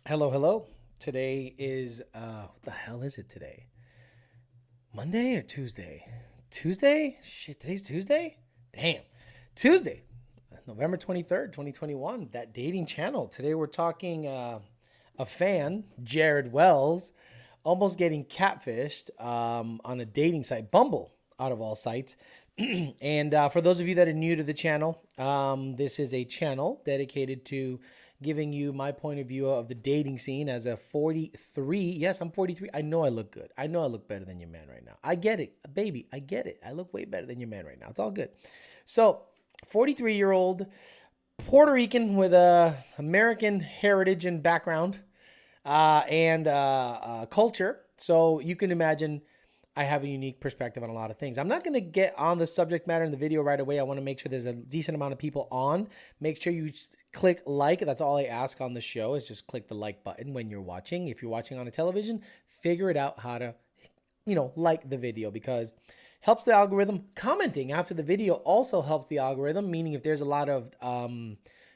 Hello, hello. Today is what the hell is it today? Monday or Tuesday? Tuesday? Shit, today's Tuesday? Damn. Tuesday. November 23rd, 2021. That dating channel. Today we're talking a fan, Jared Wells, almost getting catfished on a dating site, Bumble, out of all sites. And for those of you that are new to the channel, this is a channel dedicated to giving you my point of view of the dating scene as a 43. Yes, I'm 43. I know I look good. I know I look better than your man right now. I get it, baby. I get it. I look way better than your man right now. It's all good. So, 43-year-old Puerto Rican with a American heritage and background and culture. So you can imagine I have a unique perspective on a lot of things. I'm not going to get on the subject matter in the video right away. I want to make sure there's a decent amount of people on. Make sure you click like. That's all I ask on the show is just click the like button when you're watching. If you're watching on a television, figure it out how to, like the video because helps the algorithm. Commenting after the video also helps the algorithm, meaning if there's a lot of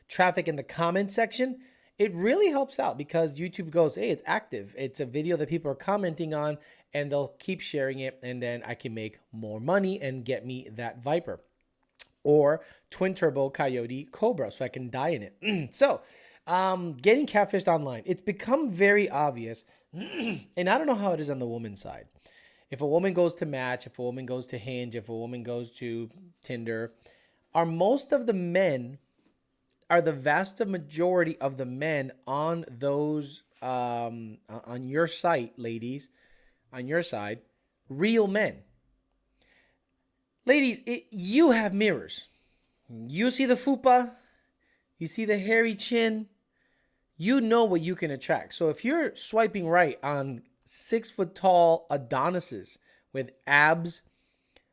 traffic in the comment section, it really helps out because YouTube goes, hey, it's active. It's a video that people are commenting on and they'll keep sharing it. And then I can make more money and get me that Viper or twin turbo Coyote Cobra so I can die in it. So getting catfished online, it's become very obvious. And I don't know how it is on the woman's side. If a woman goes to Match, if a woman goes to Hinge, if a woman goes to Tinder, are most of the men, are the vast majority of the men on those, on your site, ladies, on your side, real men? Ladies, you have mirrors. You see the fupa, you see the hairy chin, you know what you can attract. So if you're swiping right on 6 foot tall Adonises with abs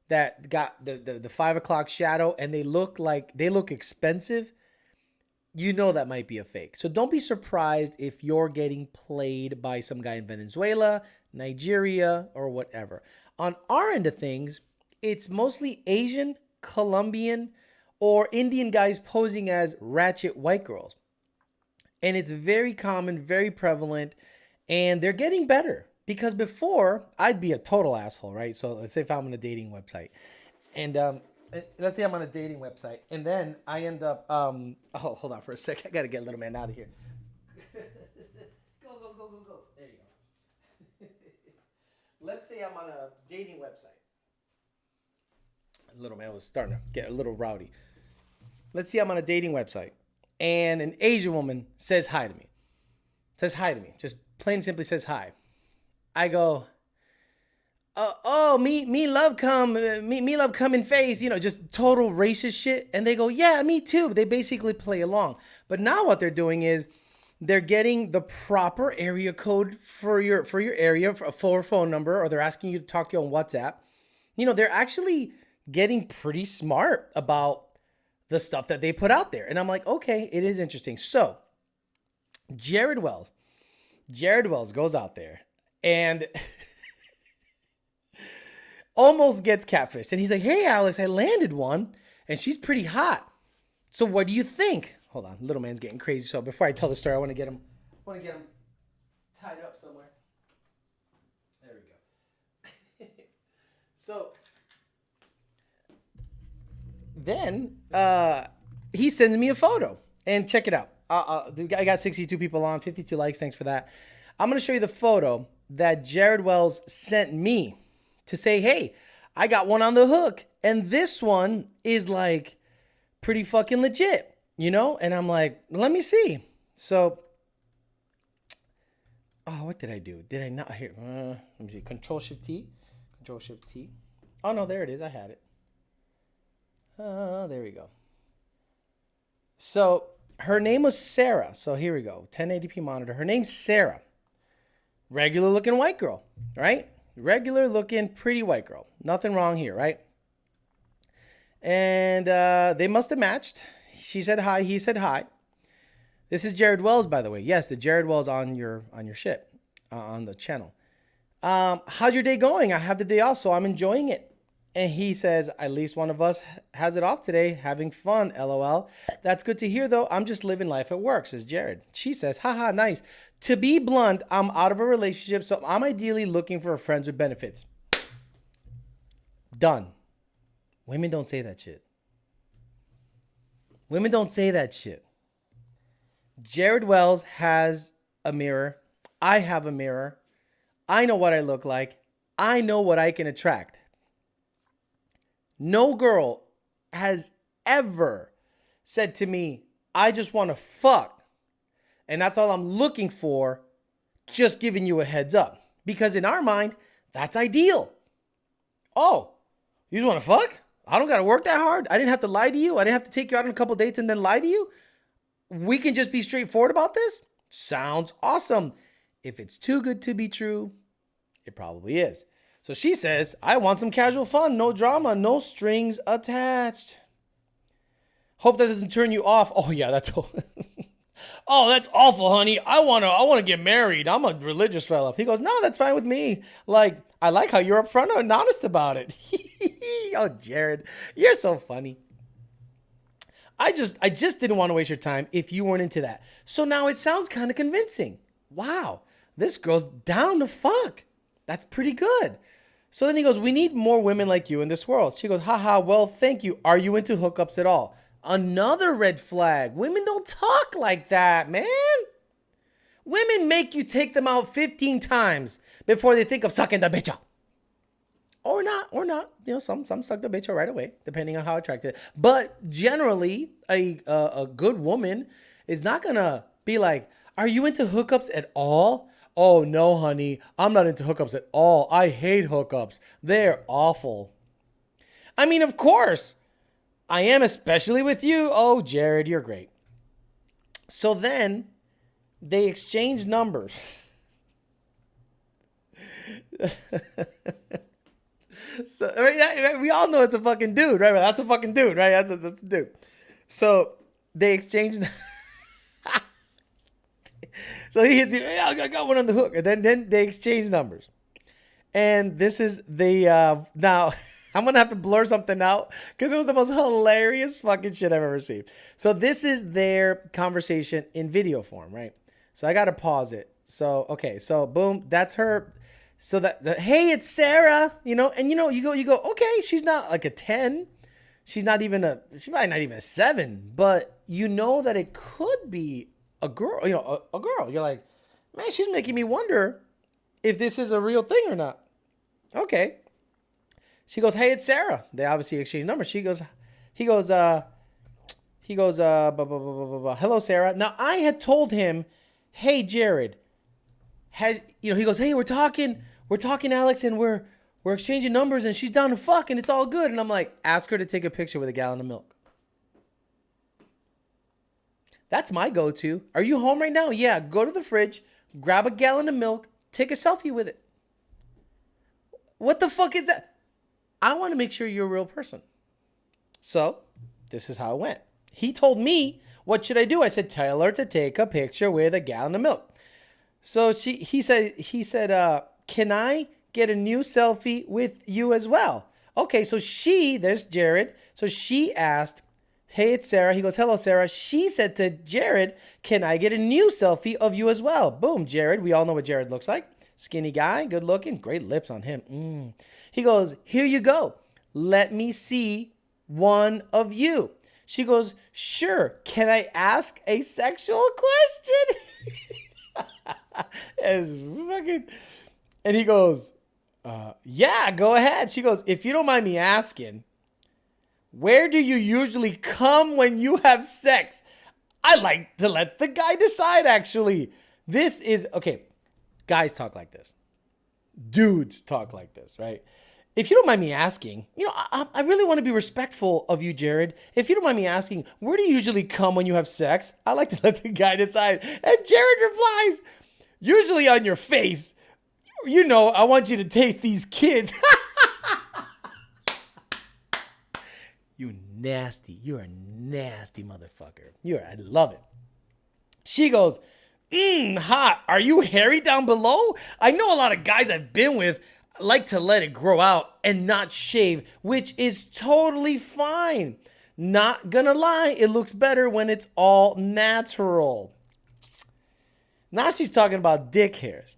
that got the 5 o'clock shadow and they look expensive, you know that might be a fake. So don't be surprised if you're getting played by some guy in Venezuela, Nigeria, or whatever. On our end of things, it's mostly Asian, Colombian, or Indian guys posing as ratchet white girls. And it's very common, very prevalent, and they're getting better. Because before, I'd be a total asshole, right? So let's say if I'm on a dating website. And let's say I'm on a dating website. And then I end up, oh, hold on for a sec. I got to get little man out of here. Go. There you go. Let's say I'm on a dating website. Little man was starting to get a little rowdy. Let's see, I'm on a dating website. And an Asian woman says hi to me. Just plain and simply says hi. I go, me love come in face, just total racist shit. And they go, yeah, me too. But they basically play along. But now what they're doing is they're getting the proper area code for your area, for a phone number, or they're asking you to talk to you on WhatsApp. They're actually getting pretty smart about the stuff that they put out there. And I'm like, okay, it is interesting. So Jared Wells goes out there and almost gets catfished. And he's like, hey, Alex, I landed one and she's pretty hot. So what do you think? Hold on. Little man's getting crazy. So before I tell the story, I want to get him tied up somewhere. There we go. So then he sends me a photo and check it out. I got 62 people on, 52 likes. Thanks for that. I'm going to show you the photo that Jared Wells sent me to say, hey, I got one on the hook. And this one is like pretty fucking legit, And I'm like, let me see. So, what did I do? Did I not? Here, let me see. Control-Shift-T. Oh, no, there it is. I had it. There we go. So her name was Sarah. So here we go. 1080p monitor. Her name's Sarah. Regular looking white girl, right? Regular looking pretty white girl. Nothing wrong here, right? And they must have matched. She said hi. He said hi. This is Jared Wells, by the way. Yes, the Jared Wells on your on the channel. How's your day going? I have the day off, so I'm enjoying it. And he says, at least one of us has it off today, having fun, LOL. That's good to hear, though. I'm just living life at work, says Jared. She says, haha, nice. To be blunt, I'm out of a relationship, so I'm ideally looking for friends with benefits. Done. Women don't say that shit. Women don't say that shit. Jared Wells has a mirror. I have a mirror. I know what I look like. I know what I can attract. No girl has ever said to me, I just want to fuck. And that's all I'm looking for. Just giving you a heads up. Because in our mind, that's ideal. Oh, you just want to fuck? I don't got to work that hard. I didn't have to lie to you. I didn't have to take you out on a couple dates and then lie to you. We can just be straightforward about this? Sounds awesome. If it's too good to be true, it probably is. So she says, I want some casual fun, no drama, no strings attached. Hope that doesn't turn you off. Oh yeah, that's oh, that's awful, honey. I wanna get married. I'm a religious fella. He goes, no, that's fine with me. Like, I like how you're upfront and honest about it. Oh, Jared, you're so funny. I just didn't want to waste your time if you weren't into that. So now it sounds kind of convincing. Wow, this girl's down to fuck. That's pretty good. So then he goes, we need more women like you in this world. She goes, haha, well, thank you. Are you into hookups at all? Another red flag. Women don't talk like that, man. Women make you take them out 15 times before they think of sucking the bitch out. Or not. You know, some suck the bitch out right away, depending on how attractive. But generally, a good woman is not going to be like, are you into hookups at all? Oh, no, honey, I'm not into hookups at all. I hate hookups. They're awful. I mean, of course, I am, especially with you. Oh, Jared, you're great. So then they exchange numbers. So we all know it's a fucking dude, right? That's a fucking dude, right? That's a dude. So they exchange. So he hits me. Hey, I got one on the hook, and then they exchange numbers. And this is the now I'm gonna have to blur something out because it was the most hilarious fucking shit I've ever seen. So this is their conversation in video form, right? So I gotta pause it. So okay, so boom, that's her. So hey, it's Sarah, you know, and you go, okay, she's not like a 10. She might not even a 7, but you know that it could be a girl, you know, a girl. You're like, man, she's making me wonder if this is a real thing or not. Okay. She goes, hey, it's Sarah. They obviously exchange numbers. He goes, blah, blah, blah, blah, blah. Hello, Sarah. Now I had told him, hey, Jared, he goes, hey, we're talking, Alex, and we're exchanging numbers, and she's down to fuck, and it's all good. And I'm like, ask her to take a picture with a gallon of milk. That's my go-to. Are you home right now? Yeah, go to the fridge, grab a gallon of milk, take a selfie with it. What the fuck is that? I want to make sure you're a real person. So this is how it went. He told me, what should I do? I said, tell her to take a picture with a gallon of milk. So he said, can I get a new selfie with you as well? Okay, so there's Jared. So she asked, hey, it's Sarah. He goes, hello, Sarah. She said to Jared, can I get a new selfie of you as well? Boom, Jared. We all know what Jared looks like. Skinny guy, good looking, great lips on him. He goes, here you go. Let me see one of you. She goes, sure. Can I ask a sexual question? And he goes, yeah, go ahead. She goes, if you don't mind me asking, where do you usually come when you have sex? I like to let the guy decide, actually. This is, okay, guys talk like this. Dudes talk like this, right? If you don't mind me asking, you know, I really want to be respectful of you, Jared. If you don't mind me asking, where do you usually come when you have sex? I like to let the guy decide. And Jared replies, usually on your face. You know, I want you to taste these kids. You're a nasty motherfucker. I love it. She goes, hot. Are you hairy down below? I know a lot of guys I've been with. like to let it grow out and not shave, which is totally fine. Not gonna lie, it looks better when it's all natural. Now she's talking about dick hairs.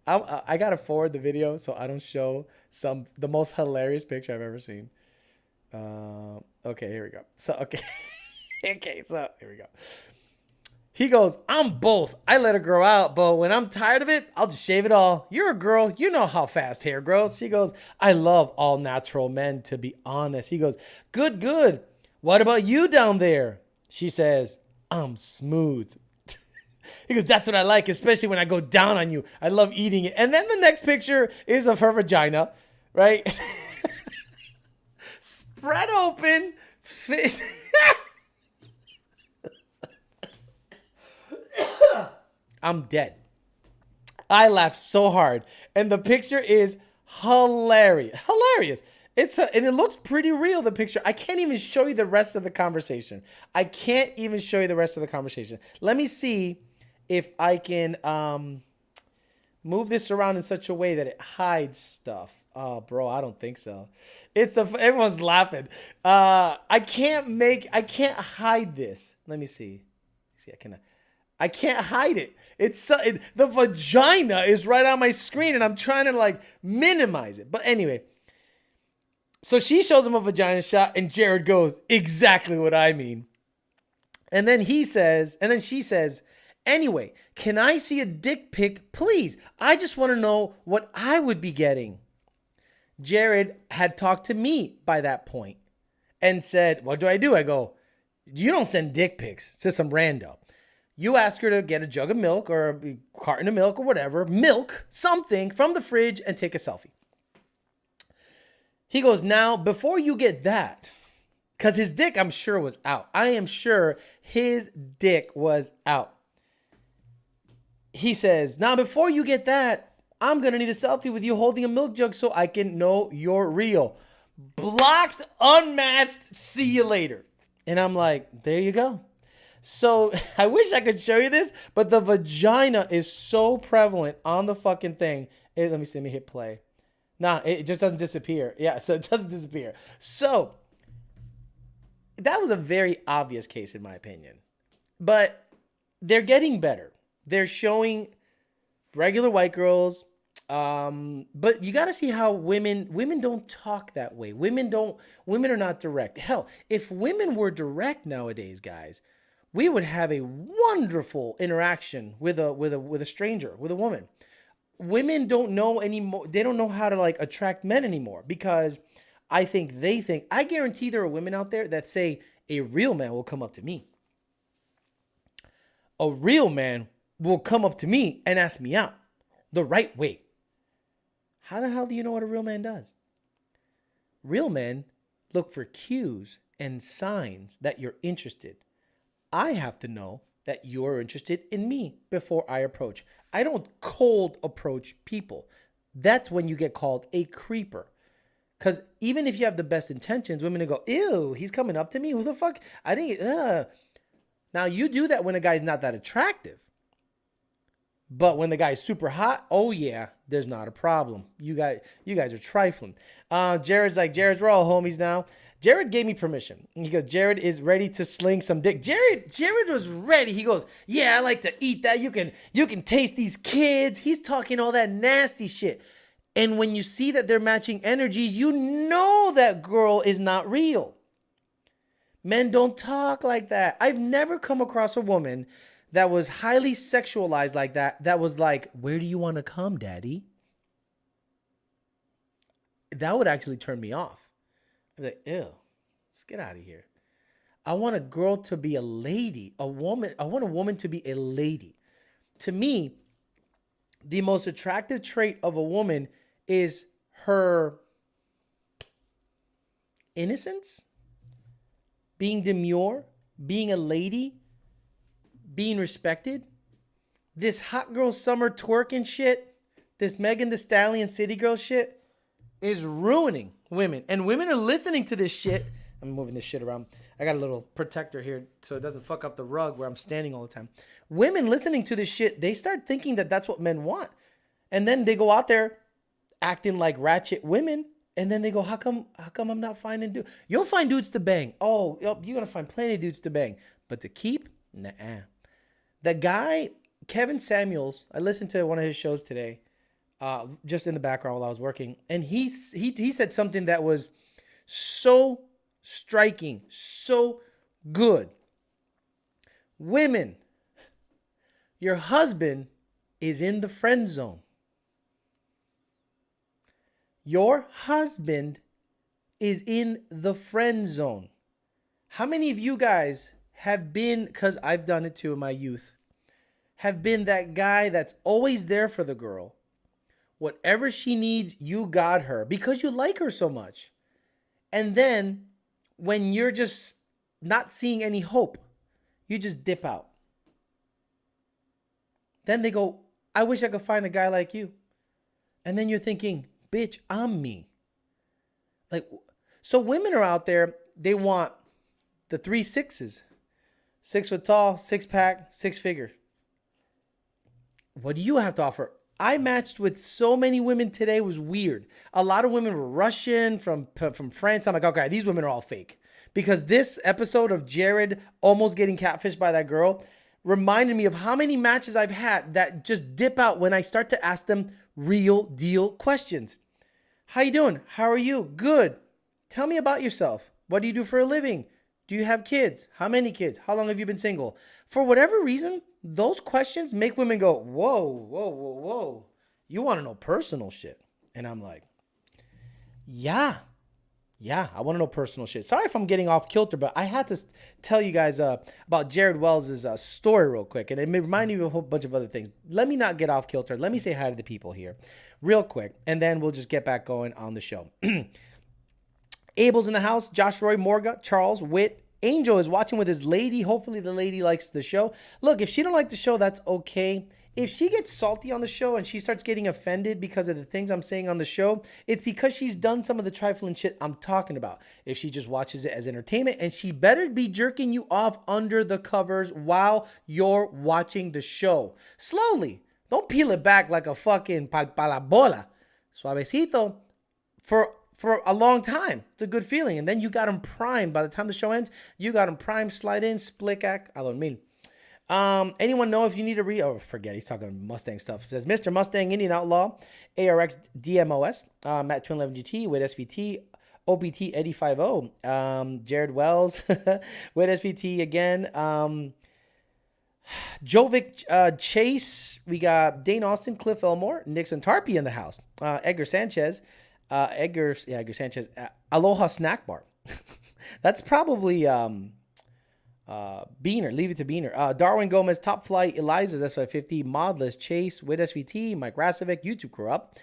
I gotta forward the video so I don't show the most hilarious picture I've ever seen. Okay, here we go. So okay, so here we go. He goes, I'm both. I let it grow out, but when I'm tired of it, I'll just shave it all. You're a girl. You know how fast hair grows. She goes, I love all natural men, to be honest. He goes, good, good. What about you down there? She says, I'm smooth. He goes, that's what I like, especially when I go down on you. I love eating it. And then the next picture is of her vagina, right? Spread open. I'm dead. I laughed so hard. And the picture is hilarious. Hilarious. And it looks pretty real, the picture. I can't even show you the rest of the conversation. Let me see if I can move this around in such a way that it hides stuff. Oh, bro, I don't think so. Everyone's laughing. I can't hide this. Let me see. I can't hide it. The vagina is right on my screen and I'm trying to like minimize it. But anyway, so she shows him a vagina shot and Jared goes, exactly what I mean. And then she says, anyway, can I see a dick pic, please? I just want to know what I would be getting. Jared had talked to me by that point and said, what do? I go, you don't send dick pics to some rando. You ask her to get a jug of milk or a carton of milk or whatever, milk, something from the fridge and take a selfie. He goes, now, before you get that, because his dick, I'm sure, was out. I am sure his dick was out. He says, now, before you get that, I'm going to need a selfie with you holding a milk jug so I can know you're real. Blocked, unmatched, see you later. And I'm like, there you go. So I wish I could show you this, but the vagina is so prevalent on the fucking thing. Let me hit play. Nah, it just doesn't disappear. Yeah, so it doesn't disappear. So that was a very obvious case in my opinion. But they're getting better. They're showing regular white girls. But you got to see how women don't talk that way. Women are not direct. Hell, if women were direct nowadays, guys, we would have a wonderful interaction with a stranger, with a woman. Women don't know anymore. They don't know how to like attract men anymore because I guarantee there are women out there that say a real man will come up to me. A real man will come up to me and ask me out the right way. How the hell do you know what a real man does? Real men look for cues and signs that you're interested. I have to know that you're interested in me before I approach. I don't cold approach people. That's when you get called a creeper. Because even if you have the best intentions, women will go, ew, he's coming up to me. Who the fuck? Now you do that when a guy's not that attractive. But when the guy's super hot, oh yeah, there's not a problem. You guys are trifling. Jared's like, we're all homies now. Jared gave me permission. He goes, Jared is ready to sling some dick. Jared was ready. He goes, yeah, I like to eat that. You can taste these kids. He's talking all that nasty shit. And when you see that they're matching energies, you know that girl is not real. Men don't talk like that. I've never come across a woman that was highly sexualized like that. That was like, where do you want to come, daddy? That would actually turn me off. I'd be like, ew, let's get out of here. I want a girl to be a lady, a woman. I want a woman to be a lady. To me, the most attractive trait of a woman is her innocence, being demure, being a lady, being respected. This hot girl summer twerking shit, this Megan Thee Stallion city girl shit is ruining women. And women are listening to this shit. I'm moving this shit around. I got a little protector here so it doesn't fuck up the rug where I'm standing all the time. Women listening to this shit, they start thinking that that's what men want. And then they go out there acting like ratchet women. And then they go, how come I'm not finding dudes? You'll find dudes to bang. Oh, you're going to find plenty of dudes to bang. But to keep? Nah. The guy, Kevin Samuels, I listened to one of his shows today, just in the background while I was working. And he said something that was so striking, so good. Women, your husband is in the friend zone. Your husband is in the friend zone. How many of you guys have been, because I've done it too in my youth, have been that guy that's always there for the girl? Whatever she needs, you got her because you like her so much. And then when you're just not seeing any hope, you just dip out. Then they go, I wish I could find a guy like you. And then you're thinking, bitch, I'm me. Like, so women are out there, they want the 3 6s. 6 foot tall, 6-pack, 6-figure. What do you have to offer? I matched with so many women today. It was weird. A lot of women were Russian, from France. I'm like, okay, these women are all fake. Because this episode of Jared almost getting catfished by that girl reminded me of how many matches I've had that just dip out when I start to ask them real deal questions. How you doing? How are you? Good. Tell me about yourself. What do you do for a living? Do you have kids? How many kids? How long have you been single? For whatever reason, those questions make women go, whoa, whoa, whoa, whoa. You want to know personal shit. And I'm like, yeah, I want to know personal shit. Sorry if I'm getting off kilter, but I had to tell you guys about Jared Wells' story real quick. And it reminded me of a whole bunch of other things. Let me not get off kilter. Let me say hi to the people here real quick. And then we'll just get back going on the show. Abel's in the house. Josh Roy, Morga, Charles, Witt. Angel is watching with his lady. Hopefully the lady likes the show. Look, if she don't like the show, that's okay. If she gets salty on the show and she starts getting offended because of the things I'm saying on the show, it's because she's done some of the trifling shit I'm talking about. If she just watches it as entertainment, and she better be jerking you off under the covers while you're watching the show. Slowly. Don't peel it back like a fucking pa la bola. Suavecito. For a long time. It's a good feeling. And then you got them primed. By the time the show ends, you got them primed, slide in, split act, a dormir. Anyone know if you need a forget, he's talking Mustang stuff. It says Mr. Mustang, Indian Outlaw, ARX DMOS, Matt Twin 11 GT, with SVT, OPT Eddie 50, Jared Wells, with SVT again, Jovic Chase, we got Dane Austin, Cliff Elmore, Nixon Tarpey in the house, Edgar Sanchez, Edgar Sanchez, Aloha Snack Bar. That's probably Beaner, leave it to Beaner. Darwin Gomez, Top Flight, Eliza's S550, Modless, Chase, with SVT, Mike Rasovic, YouTube Crew Up.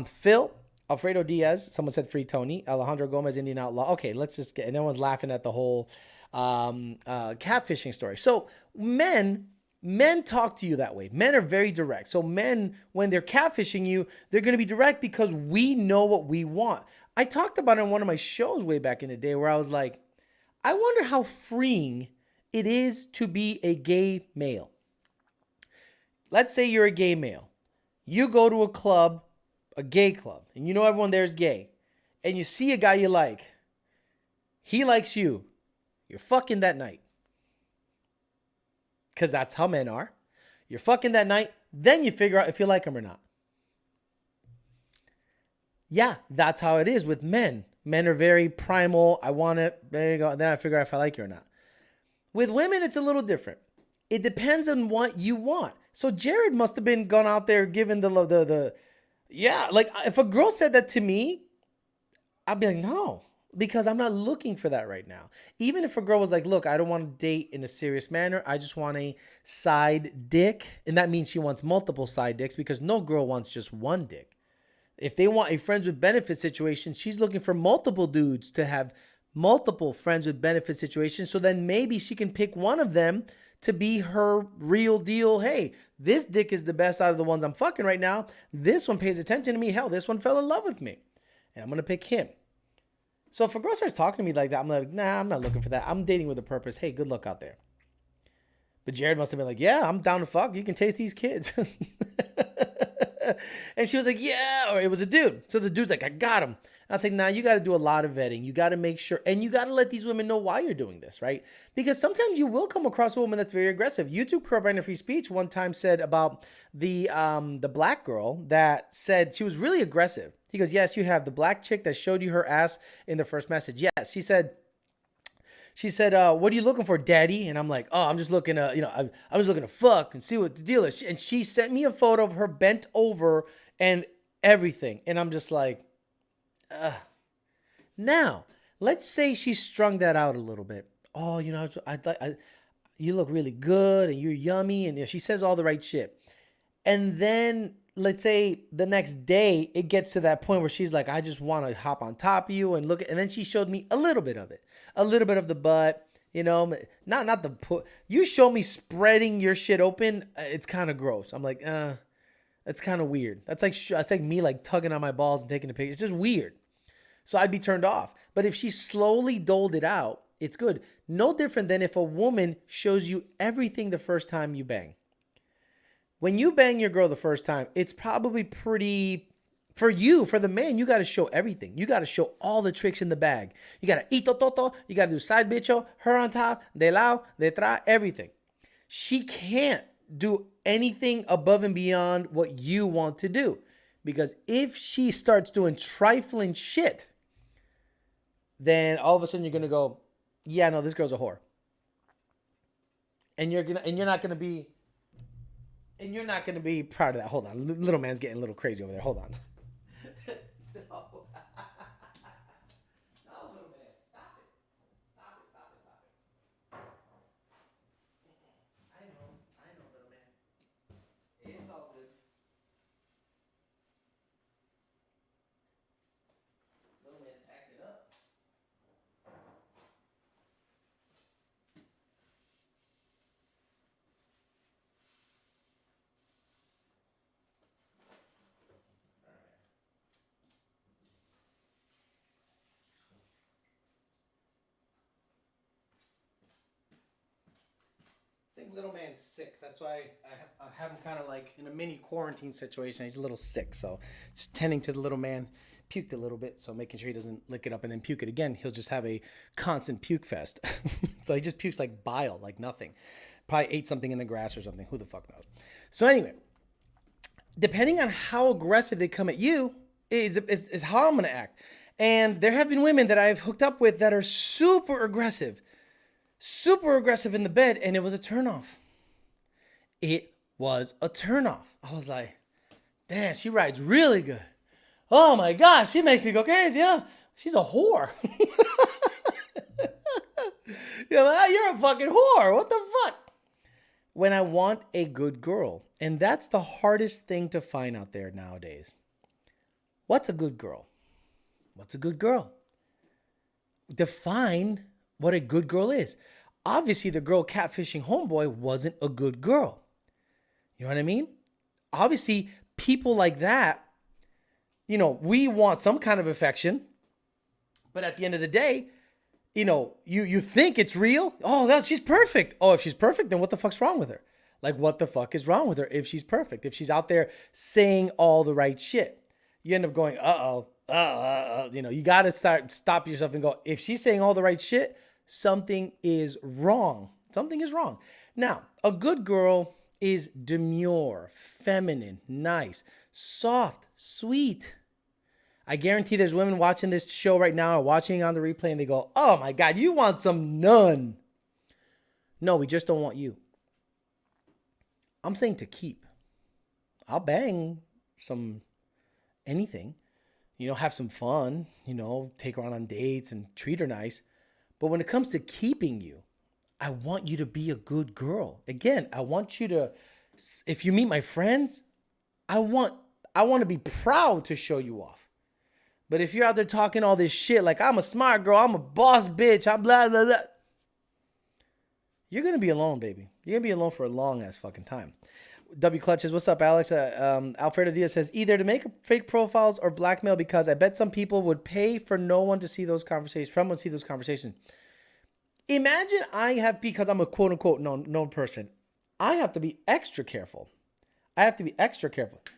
Phil, Alfredo Diaz, someone said Free Tony, Alejandro Gomez, Indian Outlaw. Okay, let's just get, and everyone's laughing at the whole catfishing story. So men talk to you that way. Men are very direct. So men, when they're catfishing you, they're going to be direct because we know what we want. I talked about it on one of my shows way back in the day where I was like, I wonder how freeing it is to be a gay male. Let's say you're a gay male. You go to a club, a gay club, and you know everyone there is gay, and you see a guy you like. He likes you. You're fucking that night. Because that's how men are. You're fucking that night, then you figure out if you like him or not. Yeah, that's how it is with men. Men are very primal. I want it. There you go. Then I figure out if I like you or not. With women, it's a little different. It depends on what you want. So Jared must have been gone out there giving yeah. Like if a girl said that to me, I'd be like, no, because I'm not looking for that right now. Even if a girl was like, look, I don't want to date in a serious manner. I just want a side dick. And that means she wants multiple side dicks because no girl wants just one dick. If they want a friends with benefits situation, she's looking for multiple dudes to have multiple friends with benefits situations. So then maybe she can pick one of them to be her real deal. Hey, this dick is the best out of the ones I'm fucking right now. This one pays attention to me. Hell, this one fell in love with me. And I'm going to pick him. So if a girl starts talking to me like that, I'm like, nah, I'm not looking for that. I'm dating with a purpose. Hey, good luck out there. But Jared must have been like, yeah, I'm down to fuck. You can taste these kids. And she was like, yeah, or it was a dude. So the dude's like, I got him. I was like, nah, you got to do a lot of vetting. You got to make sure, and you got to let these women know why you're doing this, right? Because sometimes you will come across a woman that's very aggressive. YouTube Pro Brandon Free Speech one time said about the black girl that said she was really aggressive. He goes, yes, you have the black chick that showed you her ass in the first message. Yes, she said, what are you looking for, daddy? And I'm like, oh, I'm just looking to, I'm just looking to fuck and see what the deal is. And she sent me a photo of her bent over and everything. And I'm just like, now, let's say she strung that out a little bit. Oh, you look really good and you're yummy. And she says all the right shit. And then let's say the next day it gets to that point where she's like, I just want to hop on top of you and look at, and then she showed me a little bit of it, a little bit of the butt, not the put. You show me spreading your shit open. It's kind of gross. I'm like, that's kind of weird. That's like me like tugging on my balls and taking a picture. It's just weird. So I'd be turned off. But if she slowly doled it out, it's good. No different than if a woman shows you everything the first time you bang. When you bang your girl the first time, it's probably pretty, for the man, you got to show everything. You got to show all the tricks in the bag. You got to ito toto, you got to do side bicho, her on top, de lao, detrás, everything. She can't do anything above and beyond what you want to do. Because if she starts doing trifling shit, then all of a sudden you're going to go, yeah, no, this girl's a whore. And you're not going to be proud of that. Hold on. Little man's getting a little crazy over there. Hold on. No. No, little man. Stop it. Stop it. I know, little man. It's all good. Little man's acting up. I think little man's sick. That's why I have him kind of like in a mini quarantine situation. He's a little sick, so just tending to the little man. Puked a little bit, so making sure he doesn't lick it up and then puke it again. He'll just have a constant puke fest. So he just pukes like bile, like nothing. Probably ate something in the grass or something. Who the fuck knows? So anyway, depending on how aggressive they come at you is how I'm going to act. And there have been women that I've hooked up with that are super aggressive in the bed, and it was a turnoff. It was a turnoff. I was like, damn, she rides really good. Oh my gosh, she makes me go crazy. Yeah, she's a whore. You're a fucking whore. What the fuck? When I want a good girl, and that's the hardest thing to find out there nowadays. What's a good girl? What's a good girl? Define what a good girl is. Obviously, the girl catfishing homeboy wasn't a good girl. You know what I mean? Obviously, people like that, we want some kind of affection. But at the end of the day, you think it's real. Oh, she's perfect. Oh, if she's perfect, then what the fuck's wrong with her? Like, what the fuck is wrong with her if she's perfect? If she's out there saying all the right shit, you end up going, you got to stop yourself and go, if she's saying all the right shit, something is wrong. Something is wrong. Now, a good girl is demure, feminine, nice, soft, sweet. I guarantee there's women watching this show right now or watching on the replay and they go, oh my God, you want some none. No, we just don't want you. I'm saying to keep. I'll bang some anything, have some fun, take her on dates and treat her nice. But when it comes to keeping you, I want you to be a good girl. Again, I want you to, if you meet my friends, I want to be proud to show you off. But if you're out there talking all this shit, like I'm a smart girl, I'm a boss bitch, I'm blah, blah, blah, you're going to be alone, baby. You're going to be alone for a long ass fucking time. W Clutch says, what's up, Alex? Alfredo Diaz says, either to make fake profiles or blackmail, because I bet some people would pay for no one to see those conversations. Imagine because I'm a quote unquote known person, I have to be extra careful.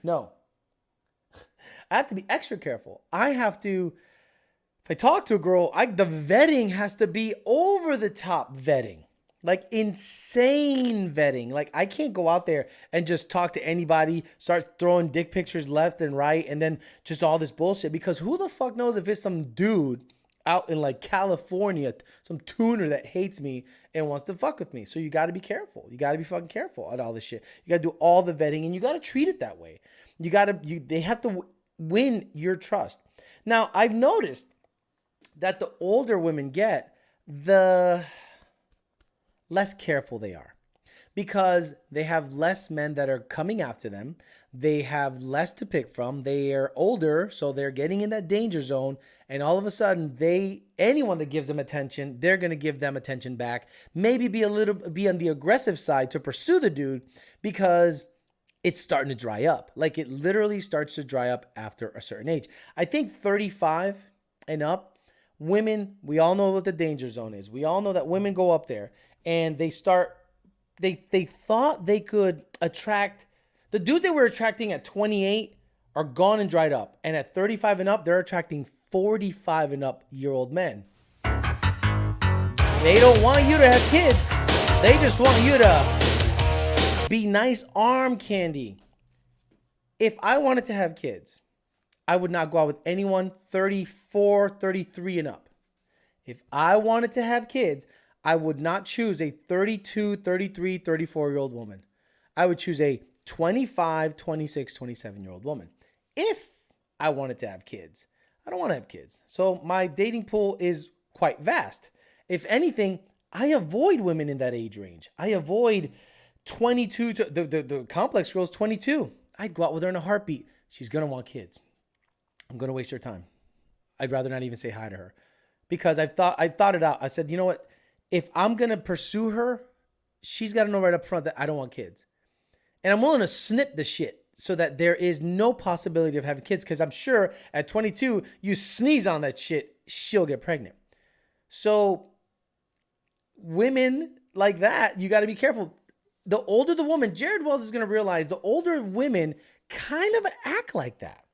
No, I have to be extra careful. I have to, if I talk to a girl, the vetting has to be over the top vetting. Like insane vetting. Like I can't go out there and just talk to anybody, start throwing dick pictures left and right, and then just all this bullshit. Because who the fuck knows if it's some dude out in like California, some tuner that hates me and wants to fuck with me. So you got to be careful. You got to be fucking careful at all this shit. You got to do all the vetting, and you got to treat it that way. They have to win your trust. Now, I've noticed that the older women get, the less careful they are, because they have less men that are coming after them. They have less to pick from. They are older, so they're getting in that danger zone. And all of a sudden, anyone that gives them attention, they're going to give them attention back. Maybe be on the aggressive side to pursue the dude, because it's starting to dry up. Like it literally starts to dry up after a certain age. I think 35 and up, women, we all know what the danger zone is. We all know that women go up there and they thought they could attract, the dudes they were attracting at 28 are gone and dried up. And at 35 and up, they're attracting 45 and up year old men. They don't want you to have kids. They just want you to be nice arm candy. If I wanted to have kids, I would not go out with anyone 34, 33 and up. If I wanted to have kids, I would not choose a 32, 33, 34-year-old woman. I would choose a 25, 26, 27-year-old woman. If I wanted to have kids, I don't want to have kids. So my dating pool is quite vast. If anything, I avoid women in that age range. I avoid 22 to the complex girl's 22. I'd go out with her in a heartbeat. She's going to want kids. I'm going to waste her time. I'd rather not even say hi to her, because I thought it out. I said, you know what? If I'm going to pursue her, she's got to know right up front that I don't want kids. And I'm willing to snip the shit so that there is no possibility of having kids, because I'm sure at 22, you sneeze on that shit, she'll get pregnant. So women like that, you got to be careful. The older the woman, Jared Wells is going to realize the older women kind of act like that.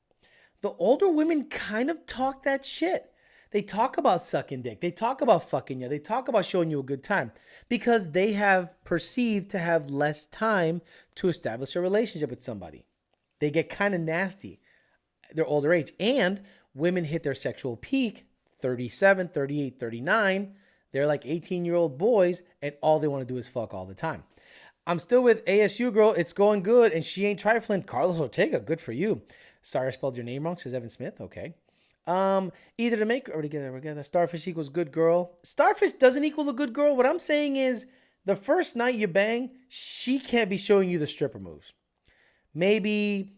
The older women kind of talk that shit. They talk about sucking dick. They talk about fucking you. They talk about showing you a good time, because they have perceived to have less time to establish a relationship with somebody. They get kind of nasty at their older age. And women hit their sexual peak 37, 38, 39. They're like 18-year-old boys, and all they want to do is fuck all the time. I'm still with ASU girl. It's going good, and she ain't trifling. Carlos Ortega, good for you. Sorry, I spelled your name wrong. Says Evan Smith. Okay. Either to make or together. Starfish equals good girl. Starfish doesn't equal a good girl. What I'm saying is, the first night you bang, she can't be showing you the stripper moves. Maybe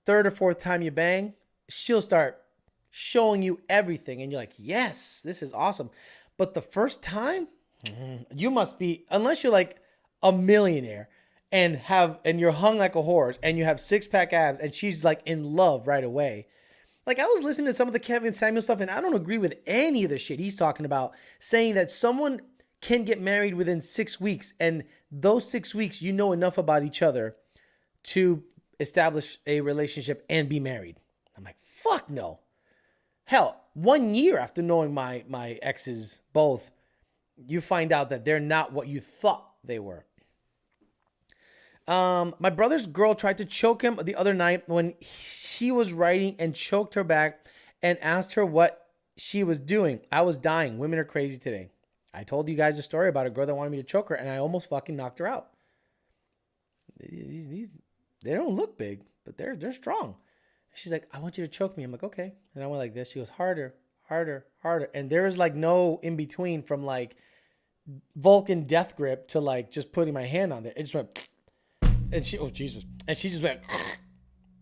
third or fourth time you bang, she'll start showing you everything, and you're like, yes, this is awesome. But the first time, you must be, unless you're like a millionaire and you're hung like a horse and you have 6-pack abs, and she's like in love right away. Like, I was listening to some of the Kevin Samuel stuff, and I don't agree with any of the shit he's talking about, saying that someone can get married within 6 weeks, and those 6 weeks, you know enough about each other to establish a relationship and be married. I'm like, fuck no. Hell, 1 year after knowing my exes both, you find out that they're not what you thought they were. My brother's girl tried to choke him the other night when she was writing, and choked her back and asked her what she was doing. I was dying. Women are crazy today. I told you guys a story about a girl that wanted me to choke her, and I almost fucking knocked her out. They don't look big, but they're strong. She's like, I want you to choke me. I'm like, okay. And I went like this. She goes, harder, harder, harder. And there was like no in between from like Vulcan death grip to like just putting my hand on there. It just went, and she, oh Jesus. And she just went,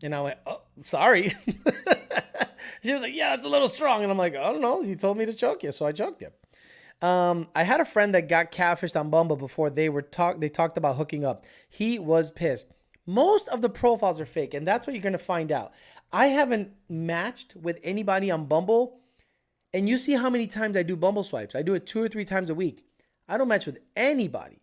and I went, oh, sorry. She was like, yeah, it's a little strong. And I'm like, I don't know. You told me to choke you. So I choked you. I had a friend that got catfished on Bumble before they talked about hooking up. He was pissed. Most of the profiles are fake, and that's what you're going to find out. I haven't matched with anybody on Bumble, and you see how many times I do Bumble swipes. I do it 2 or 3 times a week. I don't match with anybody.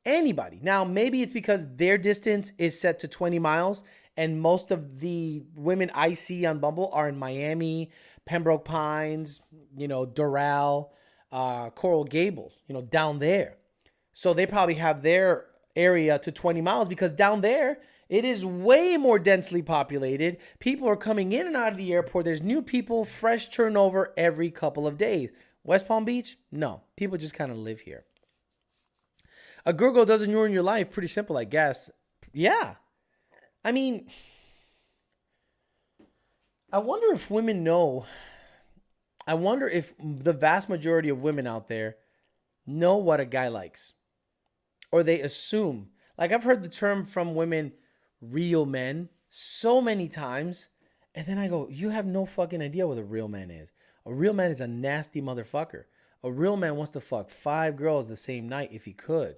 Anybody. Now, maybe it's because their distance is set to 20 miles, And most of the women I see on Bumble are in Miami, Pembroke Pines, Doral, Coral Gables, down there. So they probably have their area to 20 miles because down there, it is way more densely populated. People are coming in and out of the airport. There's new people, fresh turnover every couple of days. West Palm Beach? No. People just kind of live here. A girl doesn't ruin your life. Pretty simple, I guess. Yeah. I mean, I wonder if women know. I wonder if the vast majority of women out there know what a guy likes. Or they assume. Like I've heard the term from women, real men, so many times. And then I go, you have no fucking idea what a real man is. A real man is a nasty motherfucker. A real man wants to fuck 5 girls the same night if he could.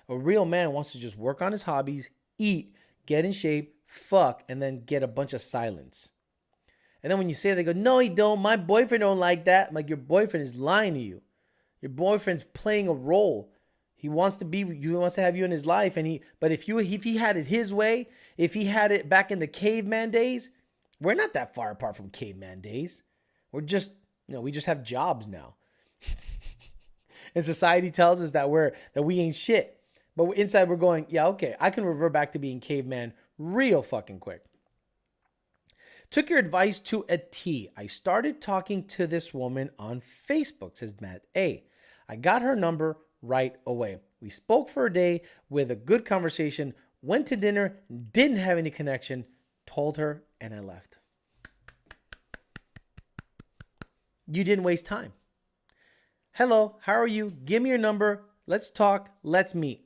A real man wants to just work on his hobbies, eat, get in shape, fuck, and then get a bunch of silence. And then when you say it, they go, no, he don't. My boyfriend don't like that. I'm like, your boyfriend is lying to you. Your boyfriend's playing a role. He wants to have you in his life. But if he had it his way, if he had it back in the caveman days, we're not that far apart from caveman days. We're just, we just have jobs now. And society tells us that we ain't shit. But inside we're going, yeah, okay, I can revert back to being caveman real fucking quick. Took your advice to a T. I started talking to this woman on Facebook, says Matt A. I got her number right away. We spoke for a day with a good conversation, went to dinner, didn't have any connection, told her, and I left. You didn't waste time. Hello, how are you? Give me your number. Let's talk. Let's meet.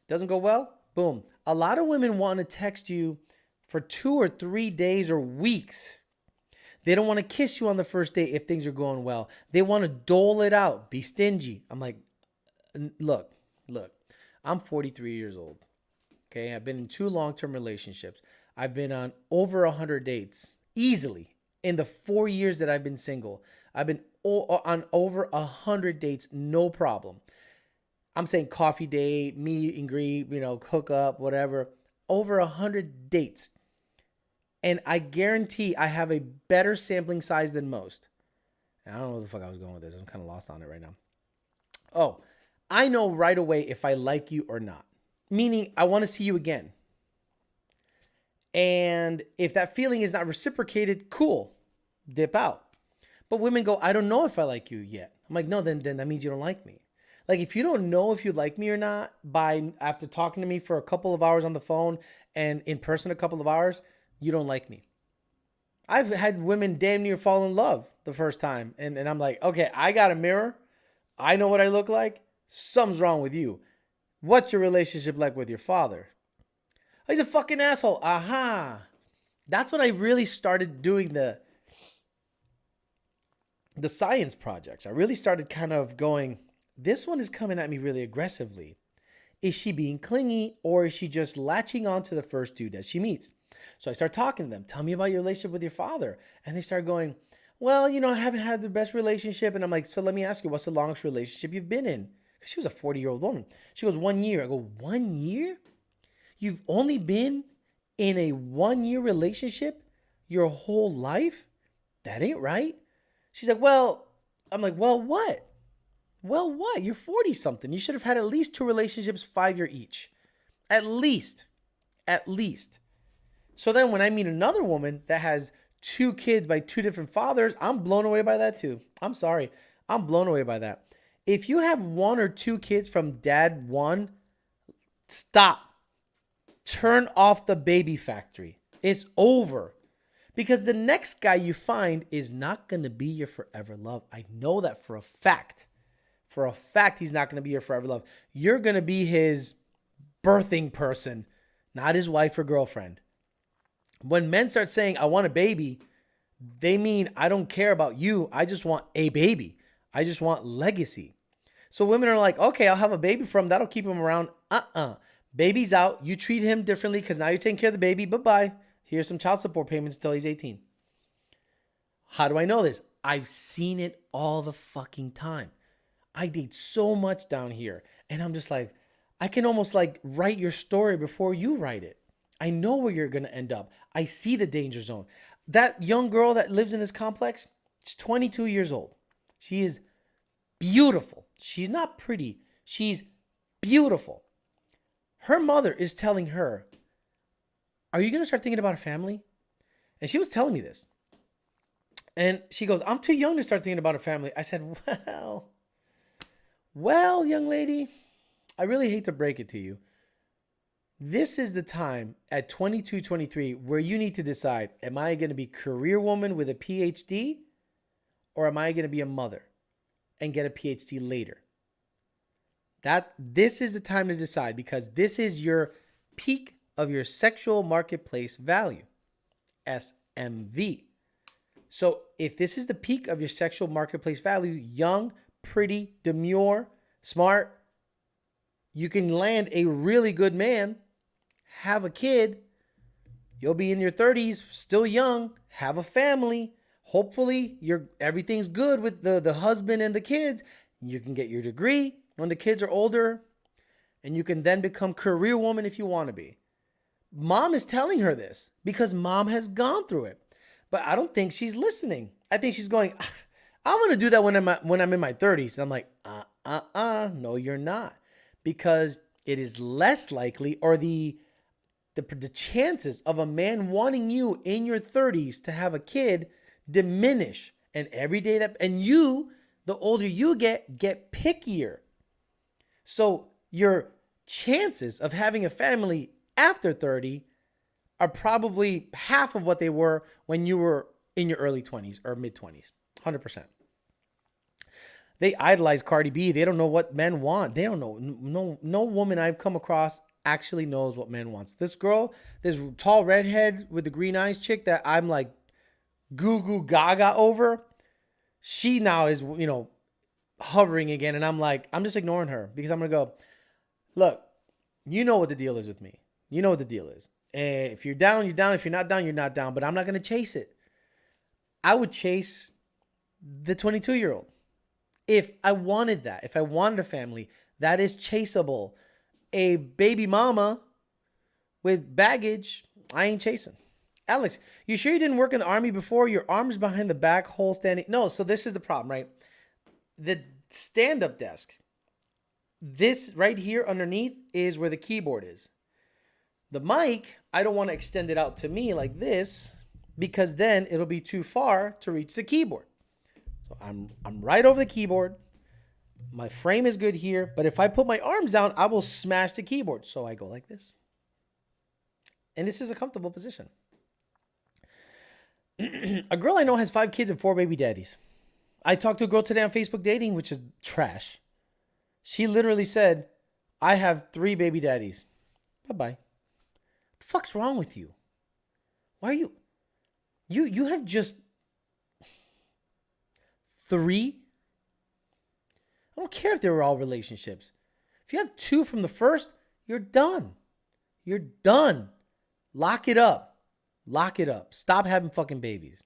Doesn't go well? Boom. A lot of women want to text you for 2 or 3 days or weeks. They don't want to kiss you on the first date if things are going well. They want to dole it out, be stingy. I'm like, look, I'm 43 years old. Okay, I've been in 2 long-term relationships. I've been on over 100 dates easily in the 4 years that I've been single. I've been on over 100 dates, no problem. I'm saying coffee date, meet and greet, hook up, whatever. Over 100 dates. And I guarantee I have a better sampling size than most. I don't know where the fuck I was going with this. I'm kind of lost on it right now. Oh, I know right away if I like you or not. Meaning I want to see you again. And if that feeling is not reciprocated, cool. Dip out. But women go, I don't know if I like you yet. I'm like, no, then that means you don't like me. Like if you don't know if you like me or not after talking to me for a couple of hours on the phone and in person a couple of hours, you don't like me. I've had women damn near fall in love the first time. And I'm like, okay, I got a mirror. I know what I look like. Something's wrong with you. What's your relationship like with your father? He's a fucking asshole. Aha. That's when I really started doing the science projects. I really started kind of going, this one is coming at me really aggressively. Is she being clingy or is she just latching on to the first dude that she meets? So I start talking to them. Tell me about your relationship with your father. And they start going, well, I haven't had the best relationship. And I'm like, so let me ask you, what's the longest relationship you've been in? Because she was a 40-year-old woman. She goes, 1 year. I go, 1 year? You've only been in a 1-year relationship your whole life? That ain't right. She's like, well, I'm like, well, what? Well, what? You're 40 something. You should have had at least 2 relationships, 5-year each. At least. So then when I meet another woman that has 2 kids by 2 different fathers, I'm blown away by that too. I'm sorry. I'm blown away by that. If you have 1 or 2 kids from dad 1, stop. Turn off the baby factory. It's over. Because the next guy you find is not going to be your forever love. I know that for a fact. For a fact, he's not going to be your forever love. You're going to be his birthing person, not his wife or girlfriend. When men start saying, I want a baby, they mean, I don't care about you. I just want a baby. I just want legacy. So women are like, okay, I'll have a baby from him. That'll keep him around. Baby's out. You treat him differently because now you're taking care of the baby. Bye-bye. Here's some child support payments until he's 18. How do I know this? I've seen it all the fucking time. I date so much down here. And I'm just like, I can almost like write your story before you write it. I know where you're going to end up. I see the danger zone. That young girl that lives in this complex, she's 22 years old. She is beautiful. She's not pretty. She's beautiful. Her mother is telling her, are you going to start thinking about a family? And she was telling me this. And she goes, I'm too young to start thinking about a family. I said, well, young lady, I really hate to break it to you. This is the time at 22, 23 where you need to decide, am I going to be a career woman with a PhD or am I going to be a mother and get a PhD later? This is the time to decide because this is your peak of your sexual marketplace value, SMV. So if this is the peak of your sexual marketplace value, young, pretty, demure, smart, you can land a really good man, have a kid, you'll be in your 30s, still young, have a family. Hopefully everything's good with the husband and the kids. You can get your degree when the kids are older, and you can then become career woman if you want to be. Mom is telling her this because mom has gone through it. But I don't think she's listening. I think she's going, I'm going to do that when I'm in my 30s. And I'm like, no, you're not. Because it is less likely, or the chances of a man wanting you in your 30s to have a kid diminish. And every day and you, the older you get pickier. So your chances of having a family after 30 are probably half of what they were when you were in your early 20s or mid 20s, 100%. They idolize Cardi B. They don't know what men want. They don't know. No woman I've come across actually knows what men wants. This girl, this tall redhead with the green eyes chick that I'm like goo goo gaga over, she now is, hovering again. And I'm like, I'm just ignoring her because I'm going to go, look, you know what the deal is with me. You know what the deal is. And if you're down, you're down. If you're not down, you're not down. But I'm not going to chase it. I would chase the 22-year-old. If I wanted that, if I wanted a family, that is chaseable. A baby mama with baggage, I ain't chasing. Alex, you sure you didn't work in the army before? Your arms behind the back, hole standing. No, so this is the problem, right? The stand-up desk, this right here underneath is where the keyboard is. The mic, I don't want to extend it out to me like this because then it'll be too far to reach the keyboard. So I'm right over the keyboard. My frame is good here, but if I put my arms down, I will smash the keyboard. So I go like this. And this is a comfortable position. A girl I know has 5 kids and 4 baby daddies. I talked to a girl today on Facebook dating, which is trash. She literally said, I have 3 baby daddies. Bye-bye. The fuck's wrong with you? Why are you have just 3? I don't care if they were all relationships. If you have 2 from the first, you're done. You're done. Lock it up. Lock it up. Stop having fucking babies.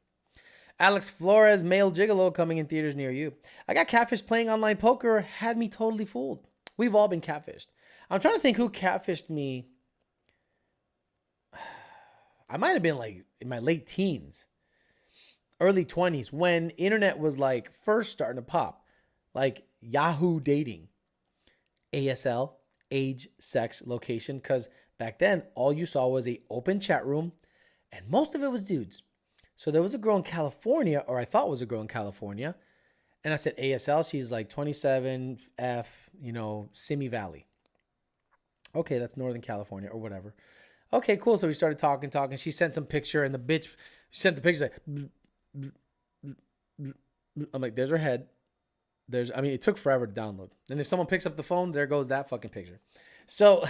Alex Flores, male gigolo coming in theaters near you. I got catfish playing online poker. Had me totally fooled. We've all been catfished. I'm trying to think who catfished me. I might have been like in my late teens, early 20s, when internet was like first starting to pop, like Yahoo dating, ASL, age, sex, location. Because back then, all you saw was a open chat room, and most of it was dudes. So there was a girl in California, or I thought was a girl in California, and I said ASL. She's like 27, F, Simi Valley. Okay, that's Northern California or whatever. Okay, cool. So we started talking. She sent some picture, and the bitch sent the picture like, I'm like, there's her head. It took forever to download. And if someone picks up the phone, there goes that fucking picture. So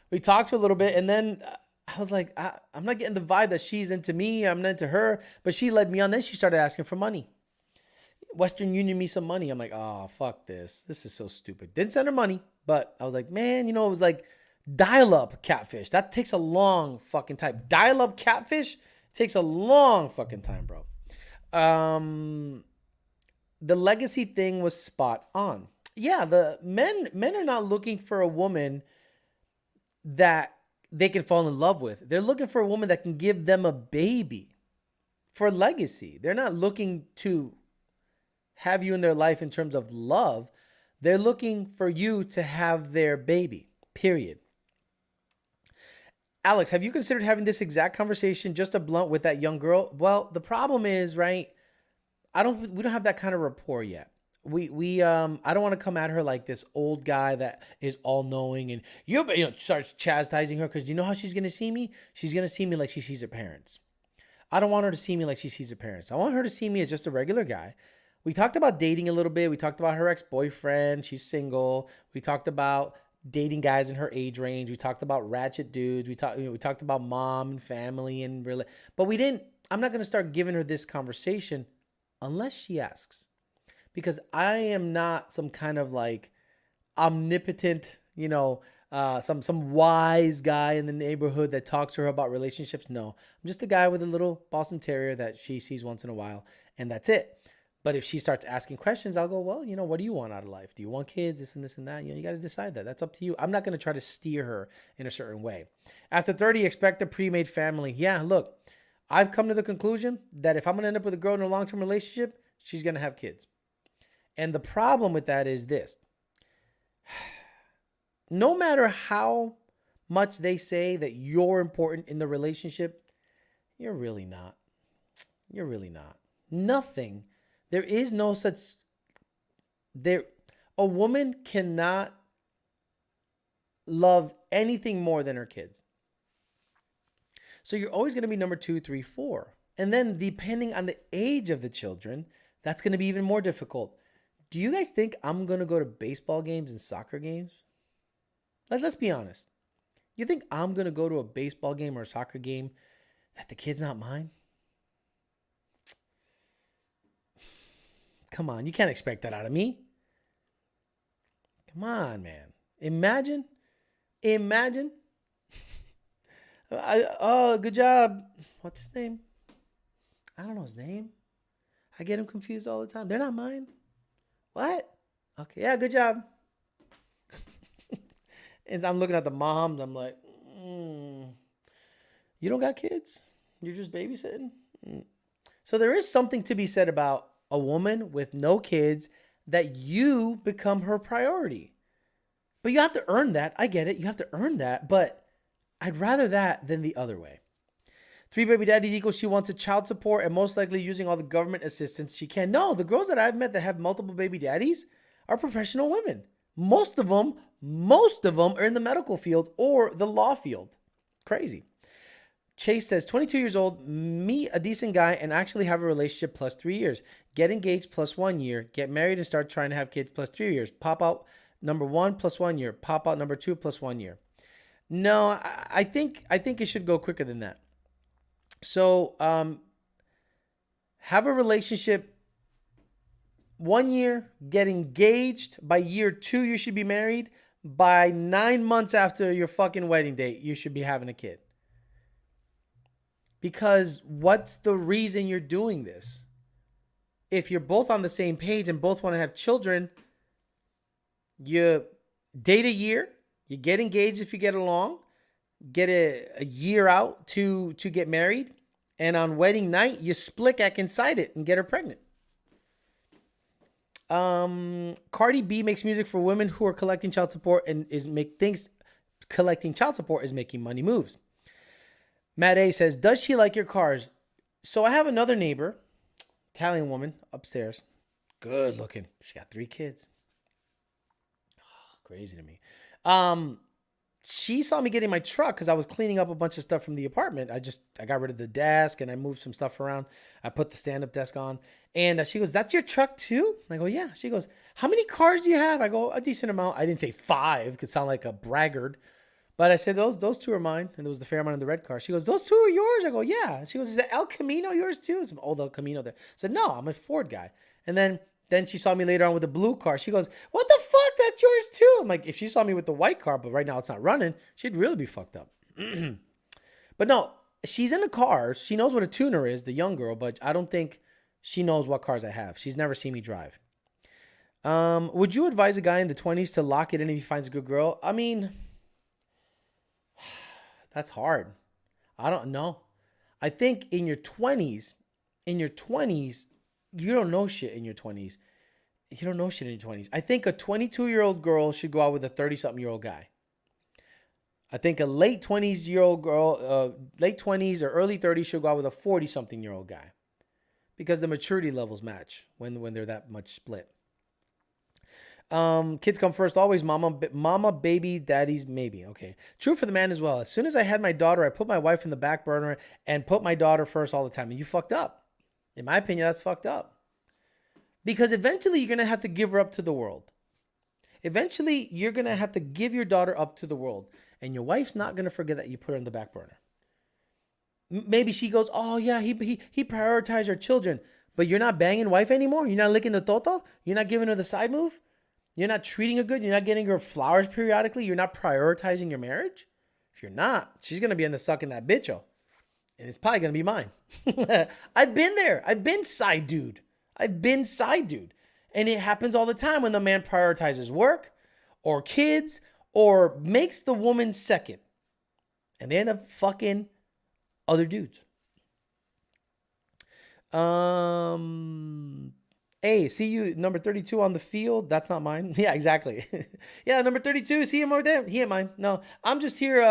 we talked for a little bit, and then I was like, I'm not getting the vibe that she's into me. I'm not into her. But she led me on. Then she started asking for money. Western Union me some money. I'm like, oh, fuck this. This is so stupid. Didn't send her money. But I was like, man, it was like dial-up catfish. That takes a long fucking time. Dial-up catfish takes a long fucking time, bro. The legacy thing was spot on. Yeah, the men are not looking for a woman that they can fall in love with. They're looking for a woman that can give them a baby for legacy. They're not looking to have you in their life in terms of love. They're looking for you to have their baby, period. Alex, have you considered having this exact conversation, just a blunt, with that young girl? Well, the problem is, right, we don't have that kind of rapport yet. I don't want to come at her like this old guy that is all knowing and starts chastising her, because you know how she's gonna see me? She's gonna see me like she sees her parents. I don't want her to see me like she sees her parents. I want her to see me as just a regular guy. We talked about dating a little bit. We talked about her ex-boyfriend. She's single. We talked about dating guys in her age range. We talked about ratchet dudes. We talked about mom and family and but we didn't. I'm not gonna start giving her this conversation unless she asks. Because I am not some kind of like omnipotent, some wise guy in the neighborhood that talks to her about relationships. No, I'm just a guy with a little Boston Terrier that she sees once in a while, and that's it. But if she starts asking questions, I'll go, well, what do you want out of life? Do you want kids? This and this and that. You got to decide that. That's up to you. I'm not going to try to steer her in a certain way. After 30, expect a pre-made family. Yeah, look, I've come to the conclusion that if I'm going to end up with a girl in a long-term relationship, she's going to have kids. And the problem with that is this. No matter how much they say that you're important in the relationship, you're really not. You're really not. Nothing. There is no such... A woman cannot love anything more than her kids. So you're always going to be number 2, 3, 4. And then depending on the age of the children, that's going to be even more difficult. Do you guys think I'm going to go to baseball games and soccer games? Let's be honest. You think I'm going to go to a baseball game or a soccer game that the kid's not mine? Come on, you can't expect that out of me. Come on, man. Imagine. Good job. What's his name? I don't know his name. I get him confused all the time. They're not mine. What? Okay, yeah, good job. And I'm looking at the moms. I'm like, you don't got kids? You're just babysitting? So there is something to be said about a woman with no kids, that you become her priority. But you have to earn that. I get it. You have to earn that. But I'd rather that than the other way. 3 baby daddies equals she wants a child support and most likely using all the government assistance she can. No, the girls that I've met that have multiple baby daddies are professional women. Most of them are in the medical field or the law field. Crazy. Chase says, 22 years old, meet a decent guy and actually have a relationship plus 3 years. Get engaged plus 1 year. Get married and start trying to have kids plus 3 years. Pop out number 1 plus 1 year. Pop out number 2 plus 1 year. No, I think it should go quicker than that. So, have a relationship 1 year, get engaged. By year 2, you should be married. By 9 months after your fucking wedding date, you should be having a kid. Because what's the reason you're doing this? If you're both on the same page and both want to have children, you date a year, you get engaged if you get along, get a year out to get married, and on wedding night, you splick inside it and get her pregnant. Cardi B makes music for women who are collecting child support and thinks collecting child support is making money moves. Matt A says, does she like your cars? So I have another neighbor, Italian woman upstairs. Good looking. She got 3 kids. Oh, crazy to me. She saw me getting my truck because I was cleaning up a bunch of stuff from the apartment. I got rid of the desk and I moved some stuff around. I put the stand-up desk on. And she goes, that's your truck too? I go, yeah. She goes, how many cars do you have? I go, a decent amount. I didn't say 5. It could sound like a braggart. But I said, those 2 are mine. And there was the Fairmont in the red car. She goes, those 2 are yours? I go, yeah. She goes, is the El Camino yours too? Some old El Camino there. I said, no, I'm a Ford guy. And then she saw me later on with the blue car. She goes, what the fuck? That's yours too. I'm like, if she saw me with the white car, but right now it's not running, she'd really be fucked up. But no, she's in the cars. She knows what a tuner is, the young girl, but I don't think she knows what cars I have. She's never seen me drive. Would you advise a guy in the 20s to lock it in if he finds a good girl? I mean, That's hard. I don't know. I think in your 20s, you don't know shit in your 20s. You don't know shit in your 20s. I think a 22-year-old girl should go out with a 30-something-year-old guy. I think a late 20s-year-old girl, late 20s or early 30s should go out with a 40-something-year-old guy because the maturity levels match when they're that much split. Kids come first always. Mama, baby, daddy's maybe. Okay. True for the man as well. As soon as I had my daughter, I put my wife in the back burner and put my daughter first all the time. And you fucked up. In my opinion, that's fucked up. Because eventually you're going to have to give her up to the world. Eventually you're going to have to give your daughter up to the world. And your wife's not going to forget that you put her in the back burner. Maybe she goes, oh yeah, he prioritized her children. But you're not banging wife anymore? You're not licking the toto? You're not giving her the side move? You're not treating her good? You're not getting her flowers periodically? You're not prioritizing your marriage? If you're not, she's going to be into sucking that bitch. And it's probably going to be mine. I've been there. I've been side dude. And it happens all the time when the man prioritizes work or kids or makes the woman second. And they end up fucking other dudes. Hey, see you, number 32 on the field. That's not mine. Yeah, exactly. Yeah, number 32. See him over there? He ain't mine. No, I'm just here.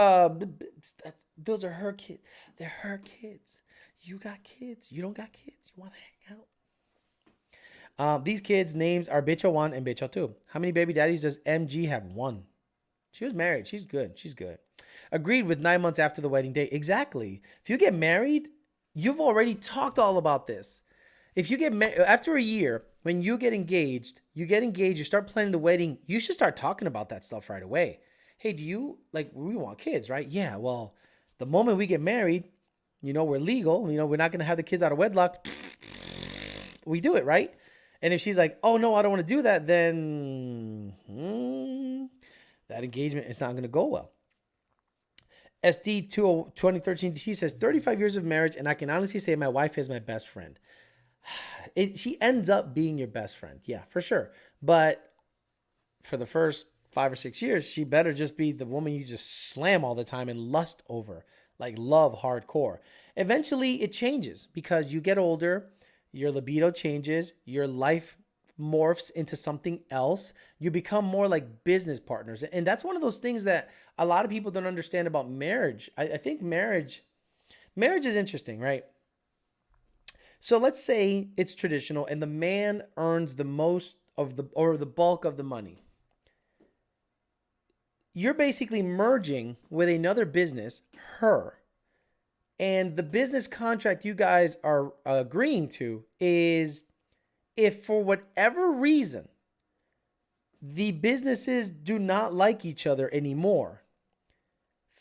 Those are her kids. They're her kids. You got kids. You don't got kids. You want to hang out? These kids' names are Bicho 1 and Bicho 2. How many baby daddies does MG have? 1. She was married. She's good. Agreed with 9 months after the wedding date. Exactly. If you get married, you've already talked all about this. If you get married after a year, when you get engaged, you start planning the wedding, you should start talking about that stuff right away. Hey, we want kids, right? Yeah, well, the moment we get married, we're legal, we're not going to have the kids out of wedlock. We do it, right? And if she's like, oh no, I don't want to do that, then that engagement is not going to go well. SD 2013 DC says 35 years of marriage, and I can honestly say my wife is my best friend. She ends up being your best friend. Yeah, for sure. But for the first 5 or 6 years, she better just be the woman you just slam all the time and lust over, like love hardcore. Eventually it changes because you get older, your libido changes, your life morphs into something else. You become more like business partners. And that's one of those things that a lot of people don't understand about marriage. I think marriage is interesting, right? So let's say it's traditional and the man earns the most of the bulk of the money. You're basically merging with another business, her. And the business contract you guys are agreeing to is if for whatever reason the businesses do not like each other anymore,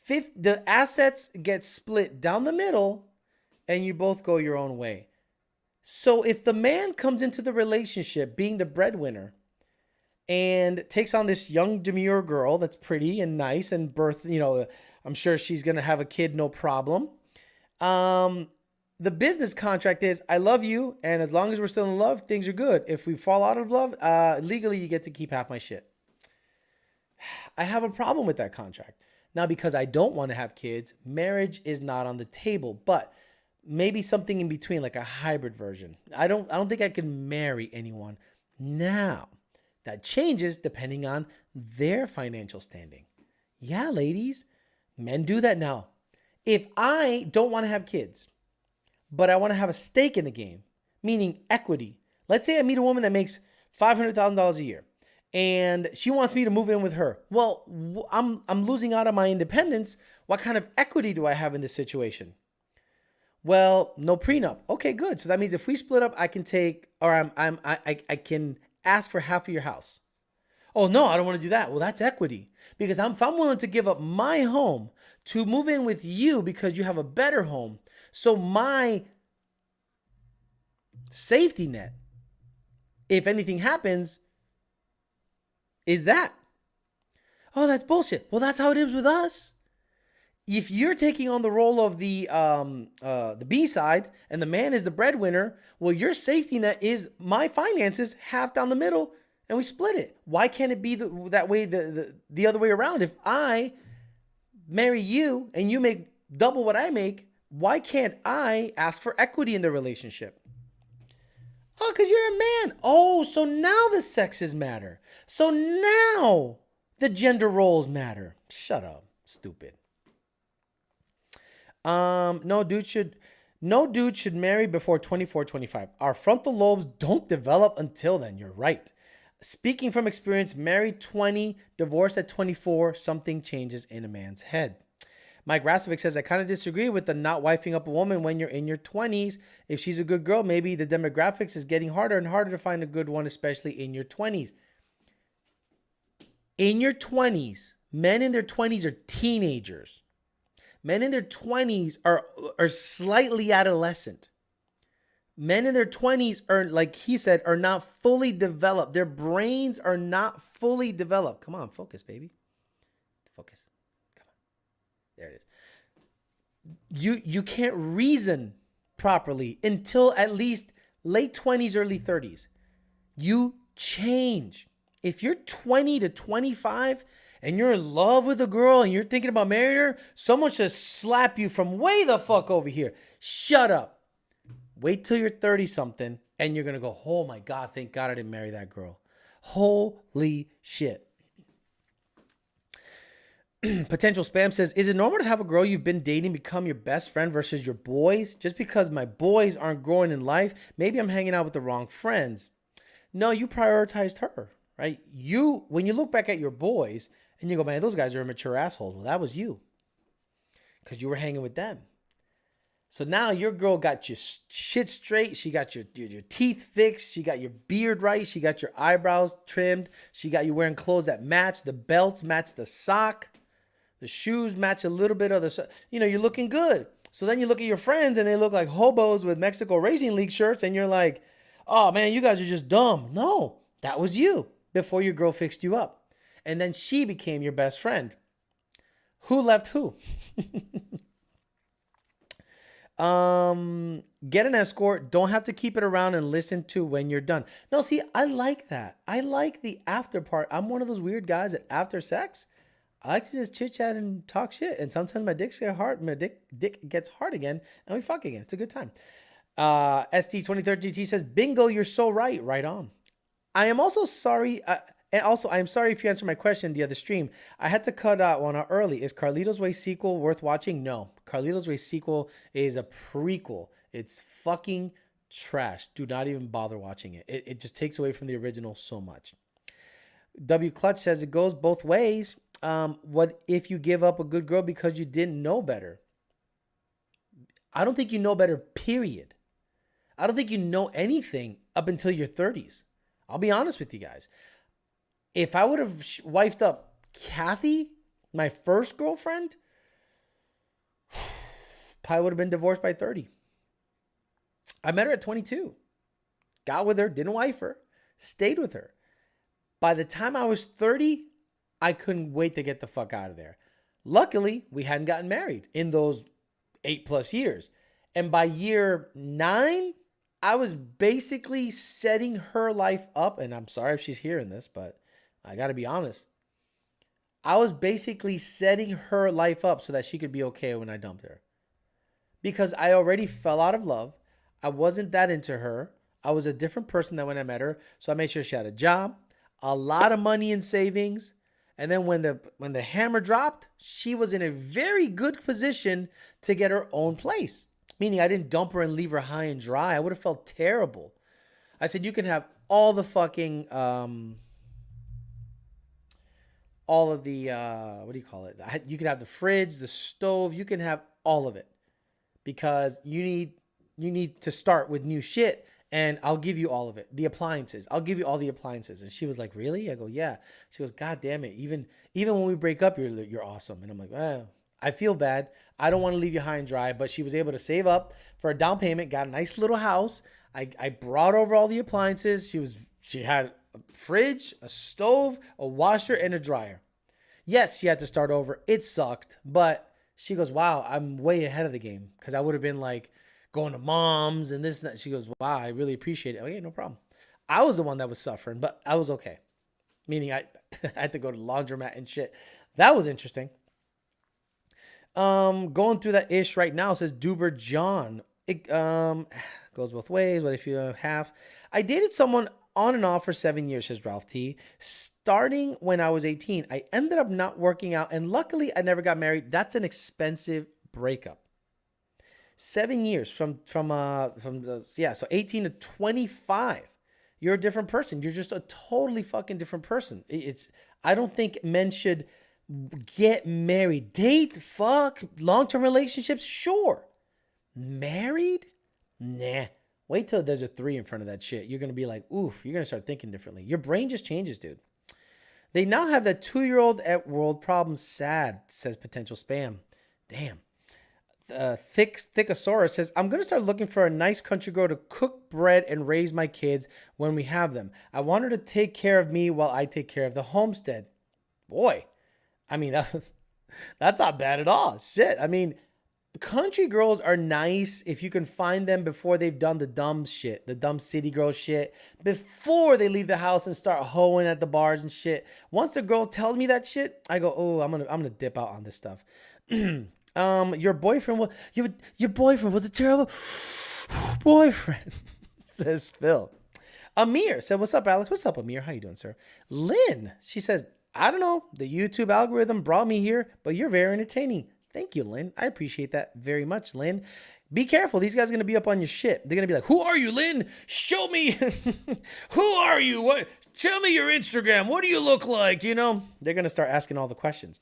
the assets get split down the middle and you both go your own way. So if the man comes into the relationship being the breadwinner and takes on this young demure girl that's pretty and nice and I'm sure she's going to have a kid, no problem. The business contract is I love you. And as long as we're still in love, things are good. If we fall out of love, legally you get to keep half my shit. I have a problem with that contract. Now, because I don't want to have kids, marriage is not on the table, but maybe something in between, like a hybrid version. I don't think I can marry anyone. Now, that changes depending on their financial standing. Yeah, ladies, men do that now. If I don't want to have kids, but I want to have a stake in the game, meaning equity. Let's say I meet a woman that makes $500,000 a year and she wants me to move in with her. Well, I'm losing out on my independence. What kind of equity do I have in this situation? Well, no prenup. Okay, good. So that means if we split up, I can take, or I can ask for half of your house. Oh no, I don't want to do that. Well, that's equity. Because if I'm willing to give up my home to move in with you because you have a better home, so my safety net, if anything happens, is that. Oh, that's bullshit. Well, that's how it is with us. If you're taking on the role of the B side and the man is the breadwinner, well, your safety net is my finances half down the middle and we split it. Why can't it be that way, the other way around? If I marry you and you make double what I make, why can't I ask for equity in the relationship? Oh, because you're a man. Oh, so now the sexes matter. So now the gender roles matter. Shut up, stupid. No dude should marry before 24, 25. Our frontal lobes don't develop until then. You're right. Speaking from experience, married 20, divorced at 24, something changes in a man's head. Mike Rasovic says, I kind of disagree with the not wifing up a woman when you're in your 20s. If she's a good girl, maybe the demographics is getting harder and harder to find a good one, especially in your 20s. In your 20s, men in their 20s are teenagers. Men in their 20s are slightly adolescent. Men in their 20s are, like he said, are not fully developed. Their brains are not fully developed. Come on, focus, baby. Focus. Come on. There it is. You can't reason properly until at least late 20s, early 30s. You change. If you're 20 to 25 and you're in love with a girl and you're thinking about marrying her, someone should slap you from way the fuck over here. Shut up. Wait till you're 30-something and you're going to go, oh my God, thank God I didn't marry that girl. Holy shit. Potential Spam says, is it normal to have a girl you've been dating become your best friend versus your boys? Just because my boys aren't growing in life, maybe I'm hanging out with the wrong friends. No, you prioritized her, right? When you look back at your boys and you go, man, those guys are immature assholes. Well, that was you because you were hanging with them. So now your girl got your shit straight. She got your teeth fixed. She got your beard right. She got your eyebrows trimmed. She got you wearing clothes that match. The belts match the sock. The shoes match a little bit of the, you're looking good. So then you look at your friends and they look like hobos with Mexico Racing League shirts. And you're like, oh man, you guys are just dumb. No, that was you before your girl fixed you up. And then she became your best friend. Who left who? Get an escort. Don't have to keep it around and listen to when you're done. No, see, I like that. I like the after part. I'm one of those weird guys that after sex, I like to just chit chat and talk shit. And sometimes my dick gets hard. My dick gets hard again, and we fuck again. It's a good time. ST2030GT says, bingo, you're so right. Right on. I am also sorry. And also, I'm sorry if you answered my question the other stream. I had to cut one out early. Is Carlito's Way sequel worth watching? No. Carlito's Way sequel is a prequel. It's fucking trash. Do not even bother watching it. It just takes away from the original so much. W Clutch says it goes both ways. What if you give up a good girl because you didn't know better? I don't think you know better, period. I don't think you know anything up until your 30s. I'll be honest with you guys. If I would have wifed up Kathy, my first girlfriend, probably would have been divorced by 30. I met her at 22. Got with her, didn't wife her, stayed with her. By the time I was 30, I couldn't wait to get the fuck out of there. Luckily, we hadn't gotten married in those 8+ years. And by year 9, I was basically setting her life up. And I'm sorry if she's hearing this, but I got to be honest. I was basically setting her life up so that she could be okay when I dumped her. Because I already fell out of love. I wasn't that into her. I was a different person than when I met her. So I made sure she had a job, a lot of money in savings. And then when the hammer dropped, she was in a very good position to get her own place. Meaning I didn't dump her and leave her high and dry. I would have felt terrible. I said, you can have all the fucking... all of the, what do you call it? You can have the fridge, the stove. You can have all of it because you need to start with new shit, and I'll give you all of it. The appliances. I'll give you all the appliances. And she was like, really? I go, yeah. She goes, God damn it. Even when we break up, you're awesome. And I'm like, I feel bad. I don't want to leave you high and dry, but she was able to save up for a down payment, got a nice little house. I brought over all the appliances. She had a fridge, a stove, a washer, and a dryer. Yes, she had to start over. It sucked, but she goes, wow, I'm way ahead of the game because I would have been like going to mom's and this and that. She goes, wow, I really appreciate it. Okay, no problem. I was the one that was suffering, but I was okay. Meaning I had to go to the laundromat and shit. That was interesting. Going through that ish right now, says Duber John. It goes both ways. What if you have half? I dated someone on and off for 7 years, says Ralph T. Starting when I was 18. I ended up not working out, and luckily I never got married. That's an expensive breakup. 7 years from the so 18 to 25. You're a different person. You're just a totally fucking different person. I don't think men should get married. Date, fuck, long-term relationships, sure. Married? Nah. Wait till there's a 3 in front of that shit. You're going to be like, oof, you're going to start thinking differently. Your brain just changes, dude. They now have that 2-year-old at world problems. Sad, says potential spam. Damn. Thickosaurus says, I'm going to start looking for a nice country girl to cook bread and raise my kids when we have them. I want her to take care of me while I take care of the homestead. Boy, I mean, that's not bad at all. Shit. I mean, country girls are nice if you can find them before they've done the dumb shit, the dumb city girl shit, before they leave the house and start hoeing at the bars and shit. Once the girl tells me that shit, I go, oh, I'm gonna dip out on this stuff. Your boyfriend was a terrible boyfriend, says Phil. Amir said, what's up, Alex? What's up, Amir? How you doing, sir? Lynn, she says, I don't know. The YouTube algorithm brought me here, but you're very entertaining. Thank you, Lynn. I appreciate that very much, Lynn. Be careful. These guys are going to be up on your shit. They're going to be like, who are you, Lynn? Show me. Who are you? What? Tell me your Instagram. What do you look like? You know, they're going to start asking all the questions.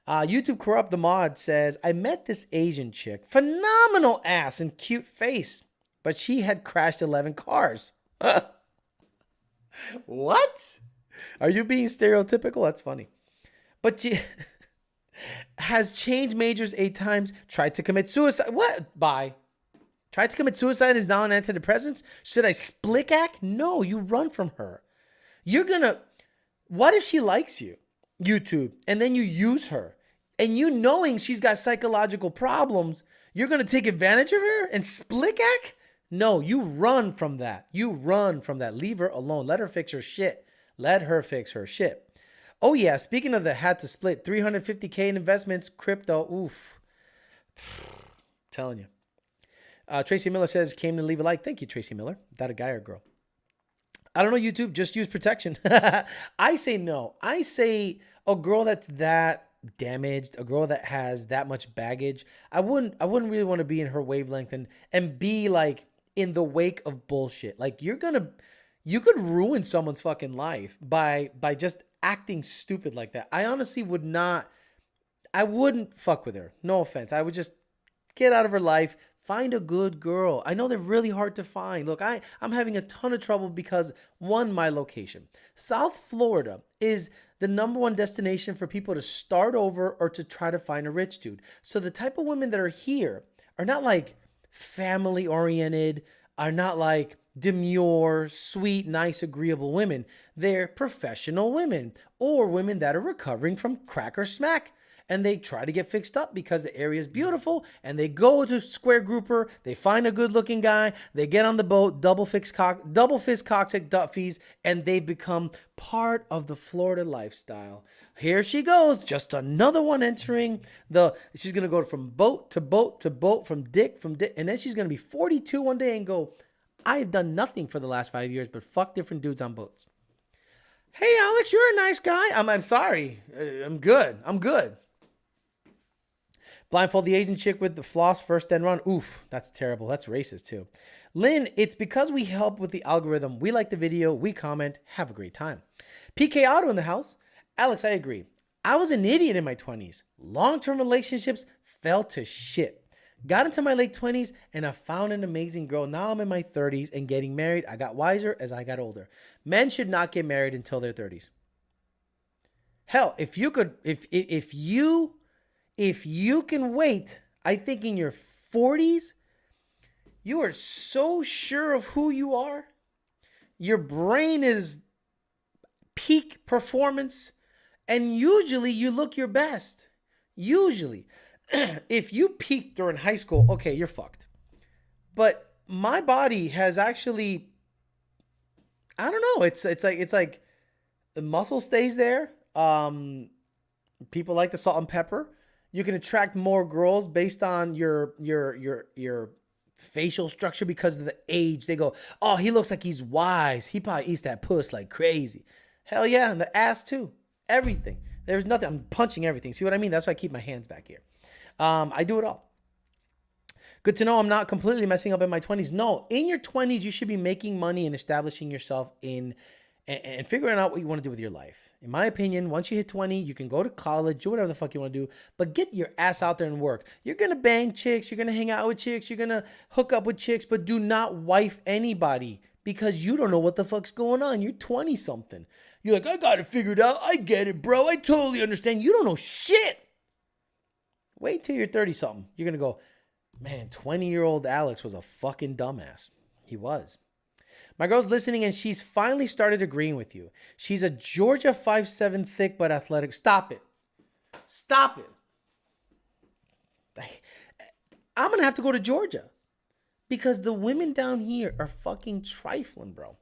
YouTube Corrupt the Mod says, I met this Asian chick. Phenomenal ass and cute face. But she had crashed 11 cars. What? Are you being stereotypical? That's funny. But she has changed majors 8 times. Tried to commit suicide. What? Bye. Tried to commit suicide and is now on antidepressants. Should I split act? No, you run from her. What if she likes you? YouTube. And then you use her. And you knowing she's got psychological problems, you're going to take advantage of her and split act? No, you run from that. You run from that. Leave her alone. Let her fix her shit. Let her fix her shit. Oh, yeah. Speaking of the had to split, $350K in investments, crypto. Oof. Telling you. Tracy Miller says, came to leave a like. Thank you, Tracy Miller. That a guy or girl? I don't know, YouTube. Just use protection. I say no. I say a girl that's that damaged, a girl that has that much baggage, I wouldn't really want to be in her wavelength and be like in the wake of bullshit. Like you could ruin someone's fucking life by just acting stupid like that. I honestly I wouldn't fuck with her. No offense. I would just get out of her life. Find a good girl. I know they're really hard to find. Look, I'm having a ton of trouble because, one, my location. South Florida is the #1 destination for people to start over or to try to find a rich dude. So the type of women that are here are not like family oriented, are not like demure, sweet, nice, agreeable women. They're professional women or women that are recovering from crack or smack. And they try to get fixed up because the area is beautiful. And they go to Square Grouper. They find a good looking guy. They get on the boat, double fist cocktail Duffy's, and they become part of the Florida lifestyle. Here she goes. Just another one entering she's going to go from boat to boat to boat, from dick. And then she's going to be 42 one day and go, I've done nothing for the last 5 years, but fuck different dudes on boats. Hey, Alex, you're a nice guy. I'm sorry. I'm good. Blindfold the Asian chick with the floss first then run. Oof, that's terrible. That's racist too. Lynn, it's because we help with the algorithm. We like the video. We comment. Have a great time. PK Auto in the house. Alex, I agree. I was an idiot in my 20s. Long-term relationships fell to shit. Got into my late 20s and I found an amazing girl. Now I'm in my 30s and getting married. I got wiser as I got older. Men should not get married until their 30s. Hell, if you can wait, I think in your 40s, you are so sure of who you are. Your brain is peak performance. And usually you look your best. Usually. If you peaked during high school, okay, you're fucked. But my body has actually, I don't know. It's like the muscle stays there. People like the salt and pepper. You can attract more girls based on your facial structure because of the age. They go, oh, he looks like he's wise. He probably eats that puss like crazy. Hell yeah, and the ass too. Everything. There's nothing. I'm punching everything. See what I mean? That's why I keep my hands back here. I do it all. Good to know I'm not completely messing up in my 20s. No, in your 20s, you should be making money and establishing yourself in and figuring out what you want to do with your life. In my opinion, once you hit 20, you can go to college, do whatever the fuck you want to do, but get your ass out there and work. You're going to bang chicks. You're going to hang out with chicks. You're going to hook up with chicks, but do not wife anybody because you don't know what the fuck's going on. You're 20 something. You're like, I got it figured out. I get it, bro. I totally understand. You don't know shit. Wait till you're 30 something. You're going to go, man, 20-year-old Alex was a fucking dumbass. He was. My girl's listening and she's finally started agreeing with you. She's a Georgia 5'7" thick but athletic. Stop it. Stop it. I'm going to have to go to Georgia because the women down here are fucking trifling, bro.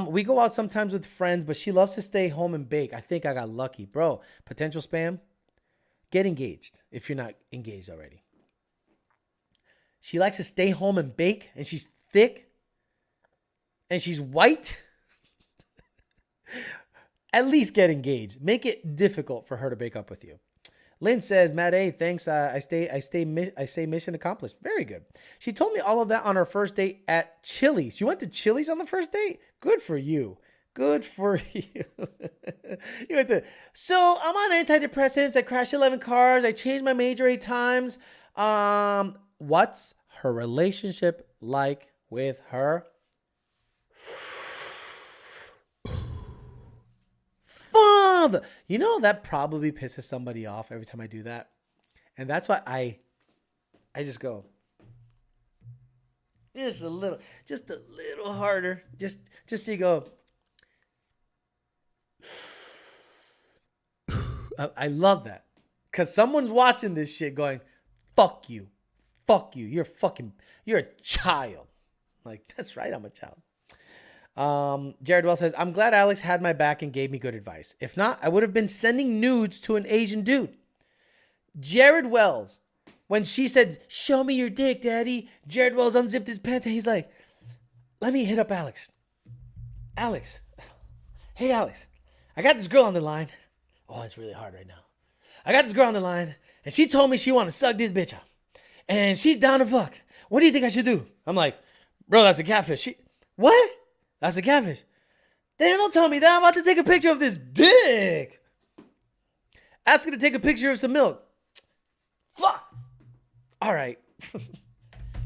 We go out sometimes with friends, but she loves to stay home and bake. I think I got lucky. Bro, potential spam. Get engaged if you're not engaged already. She likes to stay home and bake, and she's thick, and she's white. At least get engaged. Make it difficult for her to break up with you. Lynn says, Matt A, thanks. I say mission accomplished. Very good. She told me all of that on our first date at Chili's. You went to Chili's on the first date? Good for you. Good for you. You went to, so I'm on antidepressants. I crashed 11 cars. I changed my major 8 times. What's her relationship like with her father? You know, that probably pisses somebody off every time I do that. And that's why I just go just a little harder. Just so you go. I love that. Because someone's watching this shit going, fuck you. Fuck you. You're a child. Like, that's right, I'm a child. Jared Wells says, I'm glad Alex had my back and gave me good advice. If not, I would have been sending nudes to an Asian dude. Jared Wells, when she said, show me your dick, daddy, Jared Wells unzipped his pants and he's like, let me hit up Alex. Alex. Hey, Alex. I got this girl on the line. Oh, it's really hard right now. I got this girl on the line and she told me she want to suck this bitch up. And she's down to fuck. What do you think I should do? I'm like, bro, that's a catfish. What? That's a catfish. Damn, don't tell me that. I'm about to take a picture of this dick. Ask her to take a picture of some milk. Fuck. All right.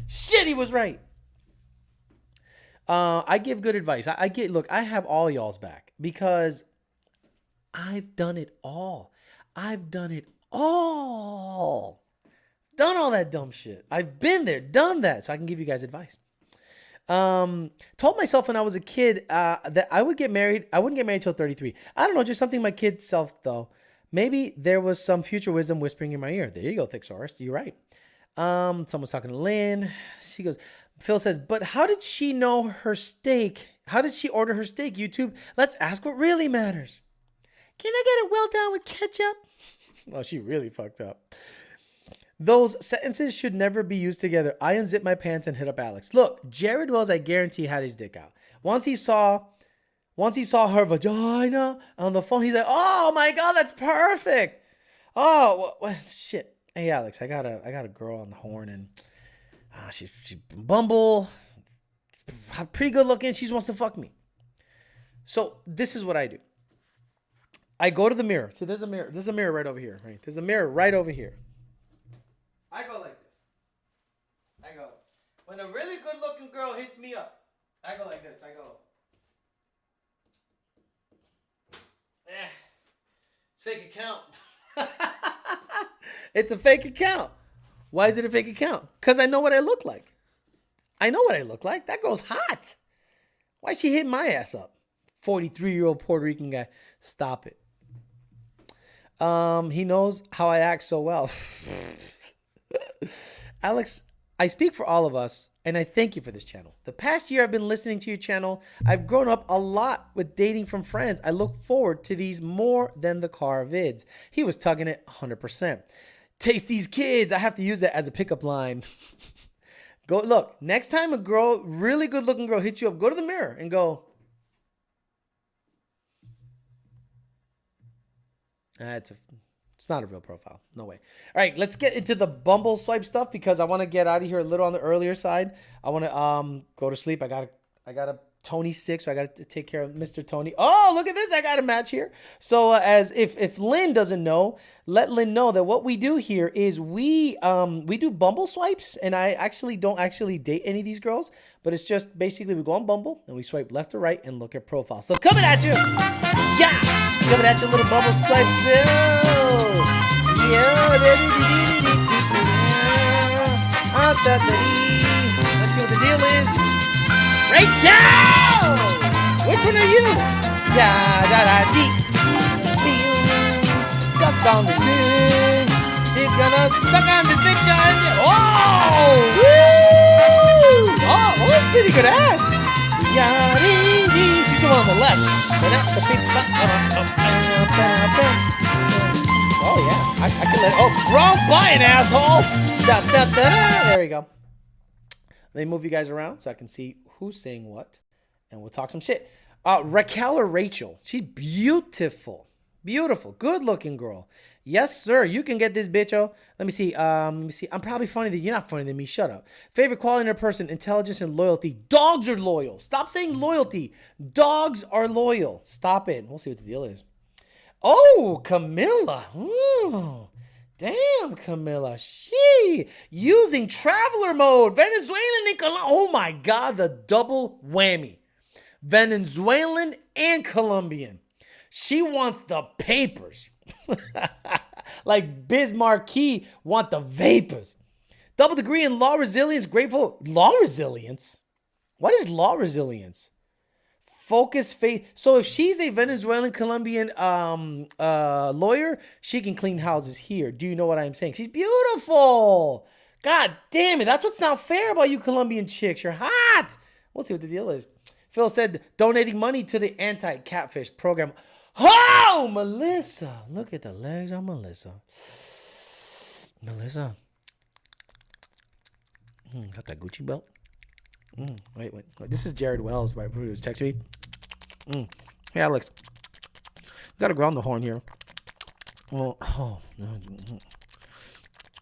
Shit, he was right. I give good advice. Look, I have all y'all's back because I've done it all. Done all that dumb shit. I've been there, done that, so I can give you guys advice. Told myself when I was a kid that I wouldn't get married till 33. I don't know, just something my kid self though. Maybe there was some future wisdom whispering in my ear. There you go, Thicksaurus. You're right. Someone's talking to Lynn. She goes, Phil says, but how did she know her steak? How did she order her steak? YouTube, let's ask what really matters. Can I get it well done with ketchup? Well, she really fucked up. Those sentences should never be used together. I unzipped my pants and hit up Alex. Look, Jared Wells, I guarantee, had his dick out. Once he saw her vagina on the phone, he's like, oh my God, that's perfect. Oh, shit. Hey, Alex, I got a girl on the horn and she's Bumble, pretty good looking. She just wants to fuck me. So this is what I do. I go to the mirror. So there's a mirror. There's a mirror right over here. Right? There's a mirror right over here. I go like this. I go. When a really good looking girl hits me up, I go like this. I go. It's a fake account. It's a fake account. Why is it a fake account? Because I know what I look like. That girl's hot. Why is she hitting my ass up? 43-year-old Puerto Rican guy. Stop it. He knows how I act so well. Alex, I speak for all of us, and I thank you for this channel. The past year I've been listening to your channel. I've grown up a lot with dating from friends. I look forward to these more than the car vids. He was tugging it 100%. taste these kids. I have to use that as a pickup line. Go look. Next time a girl, really good looking girl, hits you up, go to the mirror and go. It's not a real profile. No way. All right, let's get into the Bumble swipe stuff because I want to get out of here a little on the earlier side. I want to go to sleep. I got a Tony's sick, so I got to take care of Mr. Tony. Oh, look at this. I got a match here. So as if Lynn doesn't know, let Lynn know that what we do here is we do Bumble swipes, and I actually don't date any of these girls, but it's just basically we go on Bumble and we swipe left or right and look at profiles. So coming at you. Yeah. Coming at you, little Bumble swipes. Let's see what the deal is. Rachel! Which one are you? Da-da-da-dee. Suck on the dick. She's gonna suck on the dick on you. Oh! Woo! Oh, pretty good ass. She's the one on the left. Oh, yeah. I can let... Oh, wrong button, asshole! Da-da-da-da. There we go. Let me move you guys around so I can see who's saying what, and we'll talk some shit. Raquel or Rachel? She's beautiful. Beautiful. Good-looking girl. Yes, sir. You can get this bitch, oh. Let me see. I'm probably funny than you're not funny than me. Shut up. Favorite quality in a person, intelligence and loyalty. Dogs are loyal. Stop saying loyalty. Dogs are loyal. Stop it. We'll see what the deal is. Oh, Camilla. Ooh. Damn, Camilla. She using traveler mode. Venezuelan and Colombian. Oh my God, the double whammy. Venezuelan and Colombian. She wants the papers. Like Biz Marquis want the vapors. Double degree in law resilience. Grateful. Law resilience? What is law resilience? Focus, faith. So if she's a Venezuelan Colombian lawyer, she can clean houses here. Do you know what I'm saying? She's beautiful. God damn it. That's what's not fair about you Colombian chicks. You're hot. We'll see what the deal is. Phil said donating money to the anti-catfish program. Oh, Melissa. Look at the legs on Melissa. Melissa. Got that Gucci belt. Wait. This is Jared Wells, right? Who was texting me. Hey, Alex. Got a girl on the horn here. Oh, no.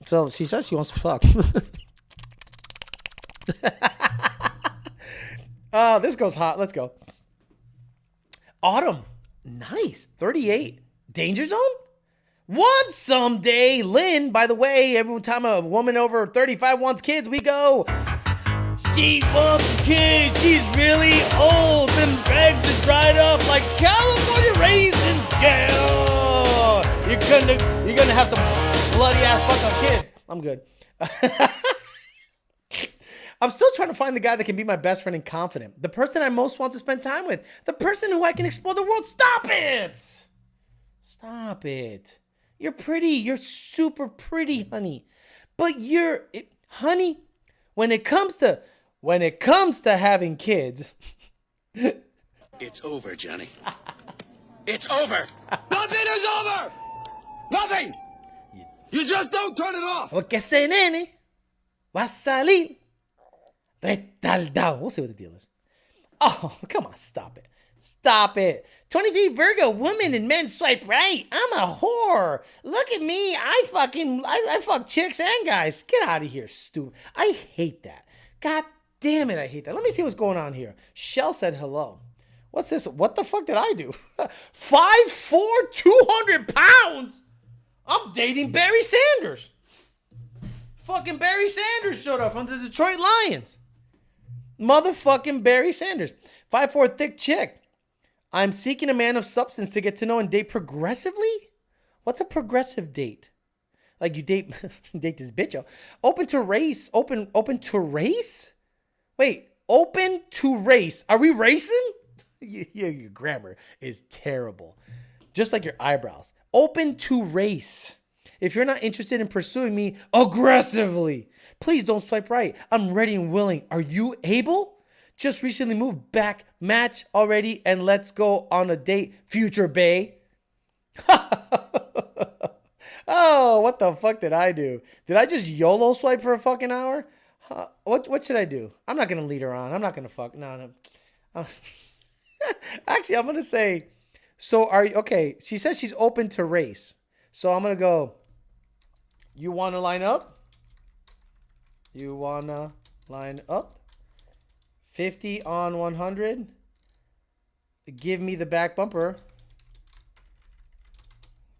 So she says she wants to fuck. This goes hot. Let's go. Autumn. Nice. 38. Danger zone? Want someday. Lynn, by the way, every time a woman over 35 wants kids, we go... She wants kids. She's really old. Them eggs are dried up like California raisins. Yeah. You're gonna have some bloody ass fucking kids. I'm good. I'm still trying to find the guy that can be my best friend and confident. The person I most want to spend time with. The person who I can explore the world. Stop it. Stop it. You're pretty. You're super pretty, honey. But honey, when it comes to having kids, it's over, Johnny. It's over. Nothing is over. Nothing. You just don't turn it off. Porque ese nene va a salir retardado. We'll see what the deal is. Oh, come on. Stop it. Stop it. 23 Virgo, women and men swipe right. I'm a whore. Look at me. I fuck chicks and guys. Get out of here, stupid. I hate that. God damn it, I hate that. Let me see what's going on here. Shell said hello. What's this? What the fuck did I do? 5'4", 200 pounds? I'm dating Barry Sanders. Fucking Barry Sanders showed up from the Detroit Lions. Motherfucking Barry Sanders. 5'4", thick chick. I'm seeking a man of substance to get to know and date progressively? What's a progressive date? Like you date this bitch. Open to race. Open to race? Wait, open to race. Are we racing? Your grammar is terrible. Just like your eyebrows. Open to race. If you're not interested in pursuing me aggressively, please don't swipe right. I'm ready and willing. Are you able? Just recently moved back. Match already and let's go on a date. Future bae. Oh, what the fuck did I do? Did I just YOLO swipe for a fucking hour? What should I do? I'm not gonna lead her on. I'm not gonna fuck. No. Actually, I'm gonna say. So are you okay? She says she's open to race. So I'm gonna go. You wanna line up? You wanna line up? 50 on 100. Give me the back bumper.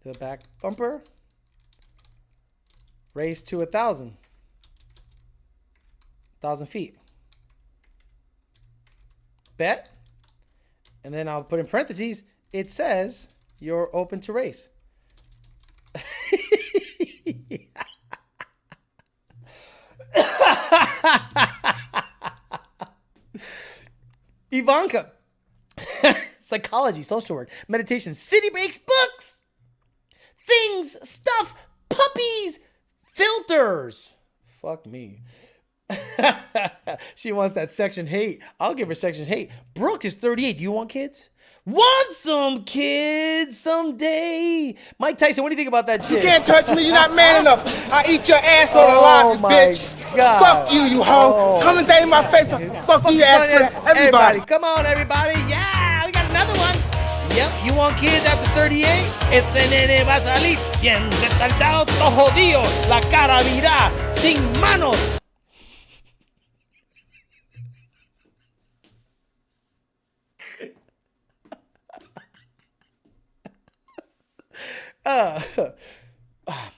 The back bumper. Race to 1,000. 1,000 feet. Bet. And then I'll put in parentheses, it says you're open to race. Ivanka. Psychology, social work, meditation, city breaks, books, things, stuff, puppies, filters. Fuck me. She wants that section hate. I'll give her section hate. Brooke is 38. Do you want kids? Want some kids someday. Mike Tyson, what do you think about that shit? You can't touch me. You're not man enough. I eat your ass on the line, bitch. God. Fuck you, you hoe. Come and say in my face. Fuck you, ass friend. Everybody. Come on, everybody. Yeah, we got another one. Yep, you want kids after 38? Ese nene va a salir bien retardado, todo jodido. La cara virá, sin manos.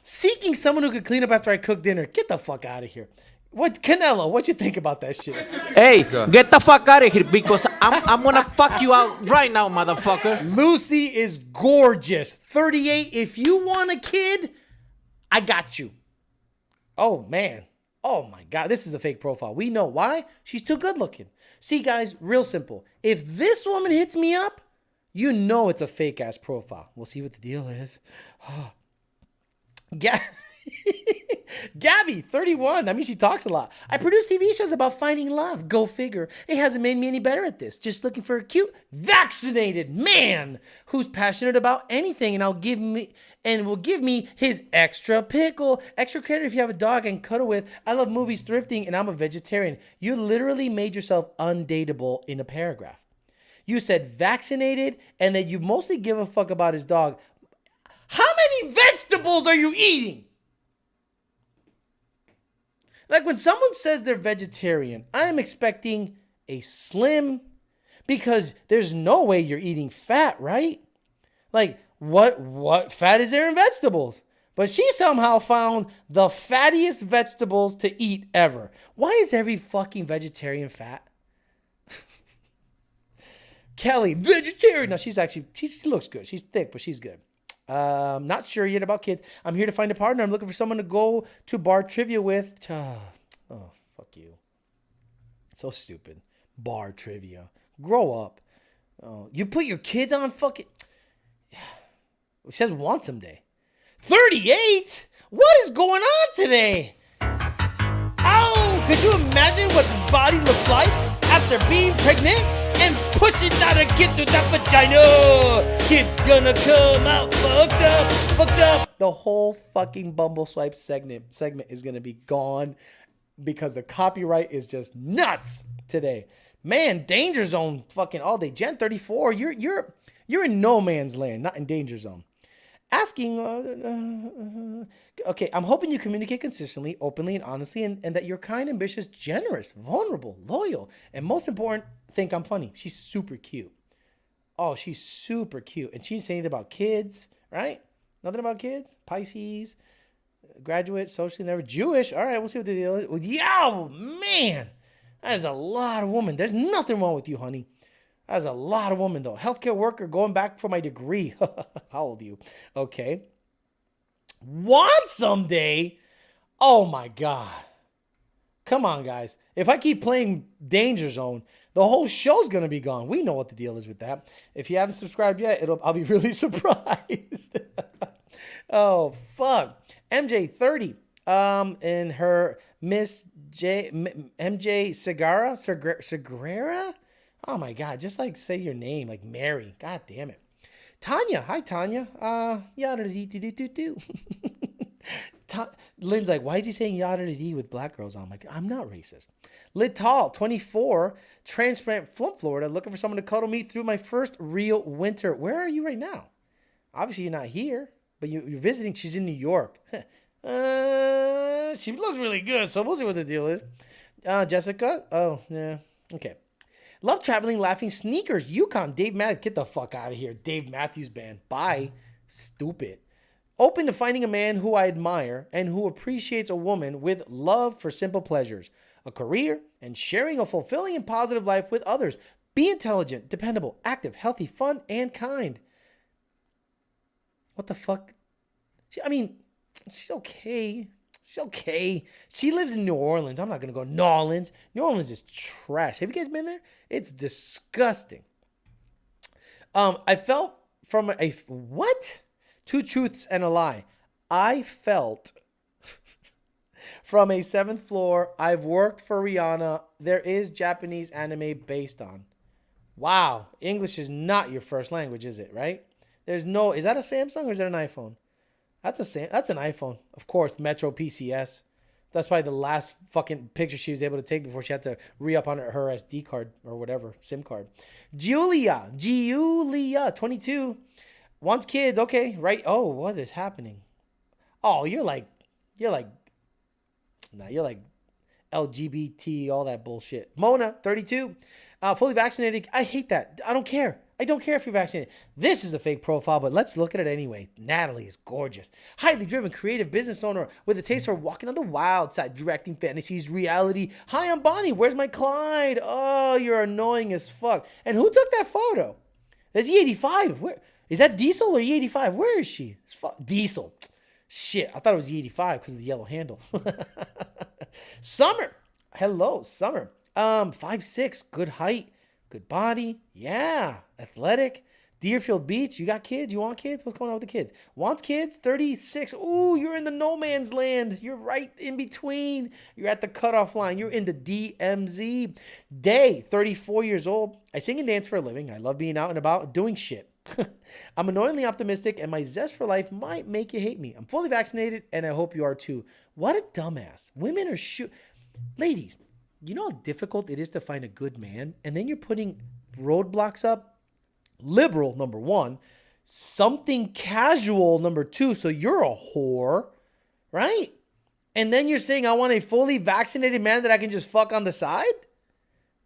Seeking someone who could clean up after I cook dinner. Get the fuck out of here. What, Canelo, what you think about that shit? Hey, get the fuck out of here because I'm gonna fuck you out right now, motherfucker. Lucy is gorgeous. 38. If you want a kid, I got you. Oh, man. Oh, my God. This is a fake profile. We know why. She's too good looking. See, guys, real simple. If this woman hits me up, you know it's a fake-ass profile. We'll see what the deal is. Gabby, 31. I mean, she talks a lot. I produce TV shows about finding love. Go figure. It hasn't made me any better at this. Just looking for a cute, vaccinated man who's passionate about anything and will give me his extra pickle. Extra credit if you have a dog and cuddle with. I love movies, thrifting, and I'm a vegetarian. You literally made yourself undateable in a paragraph. You said vaccinated and that you mostly give a fuck about his dog. How many vegetables are you eating? Like when someone says they're vegetarian, I am expecting a slim because there's no way you're eating fat, right? Like what fat is there in vegetables? But she somehow found the fattiest vegetables to eat ever. Why is every fucking vegetarian fat? Kelly, vegetarian. No, she looks good. She's thick, but she's good. Not sure yet about kids. I'm here to find a partner. I'm looking for someone to go to bar trivia with. Oh, fuck you. So stupid. Bar trivia. Grow up. Oh, you put your kids on fucking... It says want someday. 38? What is going on today? Oh, could you imagine what this body looks like after being pregnant and pushing out a kid through that vagina? Kid's gonna come out fucked up. The whole fucking Bumble Swipe segment is gonna be gone because the copyright is just nuts today. Man, danger zone fucking all day. Gen 34, you're in no man's land, not in danger zone. Asking, okay, I'm hoping you communicate consistently, openly, and honestly, and that you're kind, ambitious, generous, vulnerable, loyal, and most important, think I'm funny. She's super cute. Oh, she's super cute. And she didn't say anything about kids, right? Nothing about kids? Pisces, graduate, socially never, Jewish. All right, we'll see what the deal is. Well, yeah, man, that is a lot of women. There's nothing wrong with you, honey. That's a lot of women, though. Healthcare worker going back for my degree. How old are you? Okay. Want someday? Oh, my God. Come on, guys. If I keep playing Danger Zone, the whole show's going to be gone. We know what the deal is with that. If you haven't subscribed yet, I'll be really surprised. Oh, fuck. MJ, 30. And her Miss MJ Segrera? Oh my God, just like say your name, like Mary. God damn it. Tanya, hi Tanya. Yada dee dee dee doo. Lynn's like, why is he saying yada D with black girls on? I'm like, I'm not racist. Lital, 24, transplant Flint, Florida, looking for someone to cuddle me through my first real winter. Where are you right now? Obviously, you're not here, but you're visiting. She's in New York. She looks really good, so we'll see what the deal is. Jessica? Oh, yeah. Okay. Love traveling, laughing, sneakers, Yukon, Dave Matthews. Get the fuck out of here. Dave Matthews Band. Bye. Stupid. Open to finding a man who I admire and who appreciates a woman with love for simple pleasures, a career, and sharing a fulfilling and positive life with others. Be intelligent, dependable, active, healthy, fun, and kind. What the fuck? She's okay. She's okay. She lives in New Orleans. I'm not going to go New Orleans. New Orleans is trash. Have you guys been there? It's disgusting. I felt from a... What? Two truths and a lie. I felt from a 7th floor. I've worked for Rihanna. There is Japanese anime based on. Wow. English is not your first language, is it? Right? There's no... Is that a Samsung or is that an iPhone? That's an iPhone. Of course, Metro PCS. That's probably the last fucking picture she was able to take before she had to re-up on her SD card or whatever, SIM card. Giulia, 22. Wants kids. Okay, right. Oh, what is happening? Oh, you're like LGBT, all that bullshit. Mona, 32. Fully vaccinated. I hate that. I don't care. I don't care if you're vaccinated. This is a fake profile, but let's look at it anyway. Natalie is gorgeous. Highly driven, creative business owner with a taste for walking on the wild side, directing fantasies, reality. Hi, I'm Bonnie. Where's my Clyde? Oh, you're annoying as fuck. And who took that photo? There's E85. Where is that? Diesel or E85? Where is she? Diesel. Shit, I thought it was E85 because of the yellow handle. Summer. Hello, Summer. 5'6", good height. Good body. Yeah. Athletic. Deerfield Beach. You got kids? You want kids? What's going on with the kids? Wants kids? 36. Ooh, you're in the no man's land. You're right in between. You're at the cutoff line. You're in the DMZ. Day, 34 years old. I sing and dance for a living. I love being out and about doing shit. I'm annoyingly optimistic, and my zest for life might make you hate me. I'm fully vaccinated, and I hope you are too. What a dumbass. Women are Ladies, you know how difficult it is to find a good man? And then you're putting roadblocks up. Liberal, number 1. Something casual, number 2. So you're a whore, right? And then you're saying, I want a fully vaccinated man that I can just fuck on the side?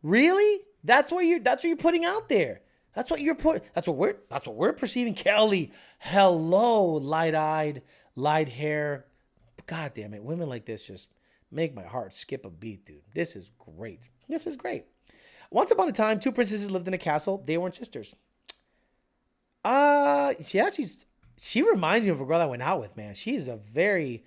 Really? That's what you're putting out there. That's what we're perceiving. Kelly, hello, light-eyed, light hair. God damn it. Women like this just make my heart skip a beat, dude. This is great. This is great. Once upon a time, 2 princesses lived in a castle. They weren't sisters. Yeah, she reminds me of a girl I went out with, man. She's a very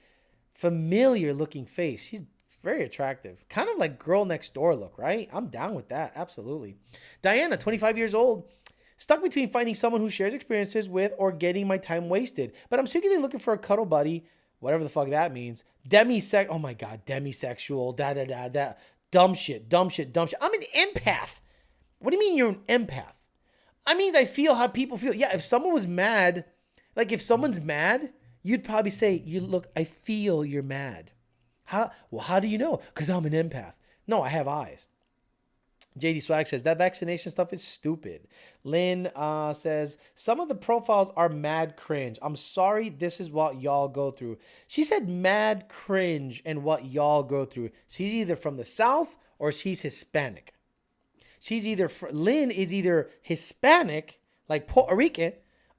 familiar looking face. She's very attractive. Kind of like girl next door look, right? I'm down with that. Absolutely. Diana, 25 years old. Stuck between finding someone who shares experiences with or getting my time wasted. But I'm secretly looking for a cuddle buddy, whatever the fuck that means. Oh my God, demisexual, that. Dumb shit. I'm an empath. What do you mean you're an empath? I mean, I feel how people feel. Yeah, if someone was mad, like if someone's mad, you'd probably say, I feel you're mad. How do you know? Because I'm an empath. No, I have eyes. JD Swag says, that vaccination stuff is stupid. Lynn says, some of the profiles are mad cringe. I'm sorry, this is what y'all go through. She said mad cringe and what y'all go through. She's either from the South or she's Hispanic. Lynn is either Hispanic, like Puerto Rican,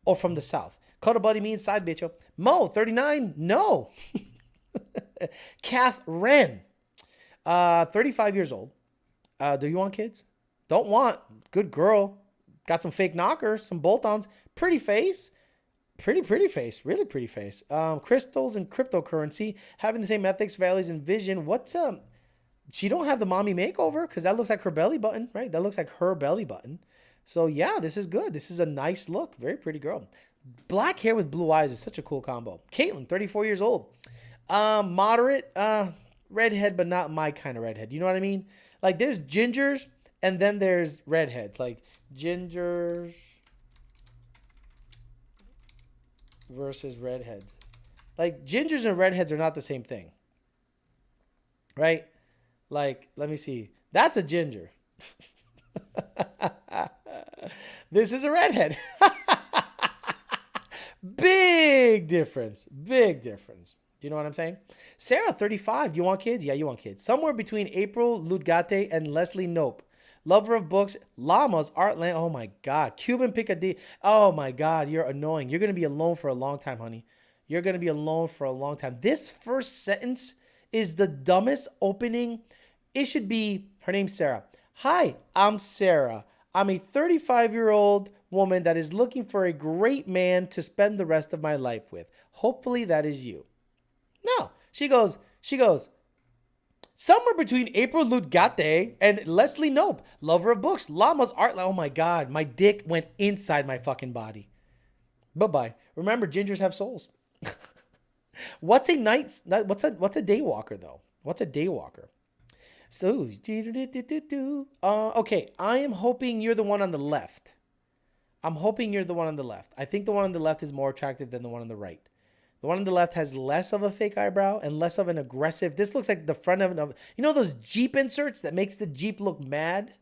or from the South. Cuddle buddy means side bitch. Mo, 39, no. Kath Wren, 35 years old. Do you want kids? Don't want. Good girl. Got some fake knockers, some bolt-ons. Pretty face. Pretty face. Really pretty face. Crystals and cryptocurrency. Having the same ethics, values, and vision. What's she don't have the mommy makeover because that looks like her belly button, right? That looks like her belly button. So yeah, this is good. This is a nice look. Very pretty girl. Black hair with blue eyes is such a cool combo. Caitlin, 34 years old. Moderate, redhead, but not my kind of redhead. You know what I mean? Like there's gingers and then there's redheads. Like gingers versus redheads. Like, gingers and redheads are not the same thing. Right? Like, let me see. That's a ginger. This is a redhead. Big difference. Big difference. You know what I'm saying? Sarah, 35. You want kids? Yeah, you want kids. Somewhere between April Ludgate and Leslie Nope. Lover of books, llamas, Artland. Oh my God. Cuban Picadilly. Oh my God. You're annoying. You're going to be alone for a long time, honey. You're going to be alone for a long time. This first sentence is the dumbest opening. It should be, her name's Sarah. Hi, I'm Sarah. I'm a 35-year-old woman that is looking for a great man to spend the rest of my life with. Hopefully that is you. No, she goes, somewhere between April Ludgate and Leslie Nope, lover of books, llamas, art. Oh my God, my dick went inside my fucking body. Bye-bye. Remember, gingers have souls. What's a day walker though? What's a day walker? So, okay, I am hoping you're the one on the left. I'm hoping you're the one on the left. I think the one on the left is more attractive than the one on the right. The one on the left has less of a fake eyebrow and less of an aggressive. This looks like the front of you know those Jeep inserts that makes the Jeep look mad?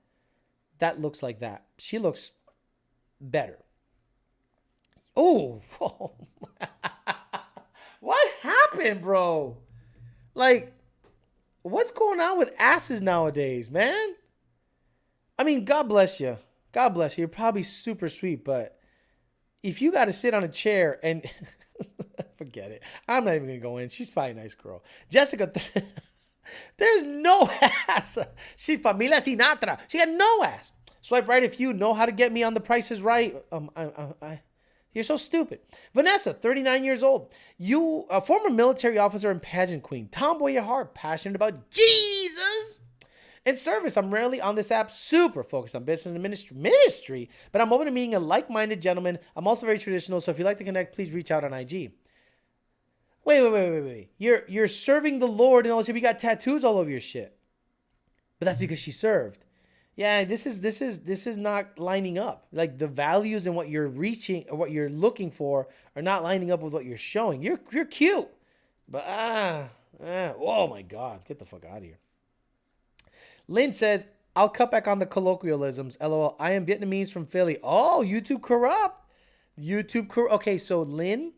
That looks like that. She looks better. Oh, what happened, bro? Like, what's going on with asses nowadays, man? I mean, God bless you. God bless you. You're probably super sweet, but if you got to sit on a chair and forget it. I'm not even going to go in. She's probably a nice girl. Jessica, there's no ass. She's Familia Sinatra. She got no ass. Swipe right if you know how to get me on The Price is Right. You're so stupid. Vanessa, 39 years old. You, a former military officer and pageant queen. Tomboy at heart, passionate about Jesus. In service, I'm rarely on this app, super focused on business and ministry, but I'm open to meeting a like-minded gentleman. I'm also very traditional, so if you'd like to connect, please reach out on IG. Wait. You're serving the Lord, and also you got tattoos all over your shit. But that's because she served. Yeah, this is not lining up. Like, the values and what you're reaching or what you're looking for are not lining up with what you're showing. You're cute, but oh my God, get the fuck out of here. Lynn says, I'll cut back on the colloquialisms. LOL. I am Vietnamese from Philly. Oh, YouTube corrupt. Okay, so Lynn,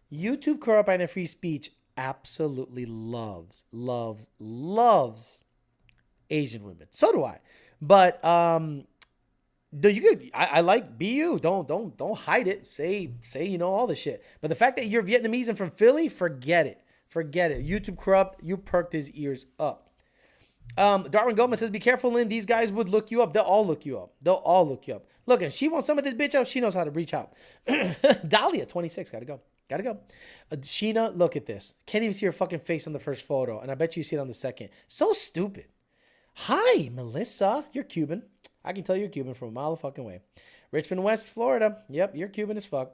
YouTube corrupt and free speech absolutely loves Asian women. So do I. But you could. I like BU. Don't hide it. Say you know all the shit. But the fact that you're Vietnamese and from Philly, forget it. YouTube corrupt. You perked his ears up. Darwin Gomez says, be careful, Lynn. These guys would look you up. They'll all look you up. Look, if she wants some of this bitch out, she knows how to reach out. Dahlia, 26. Gotta go. Sheena, look at this. Can't even see her fucking face on the first photo. And I bet you see it on the second. So stupid. Hi, Melissa. You're Cuban. I can tell you're Cuban from a mile of fucking way. Richmond, West Florida. Yep, you're Cuban as fuck.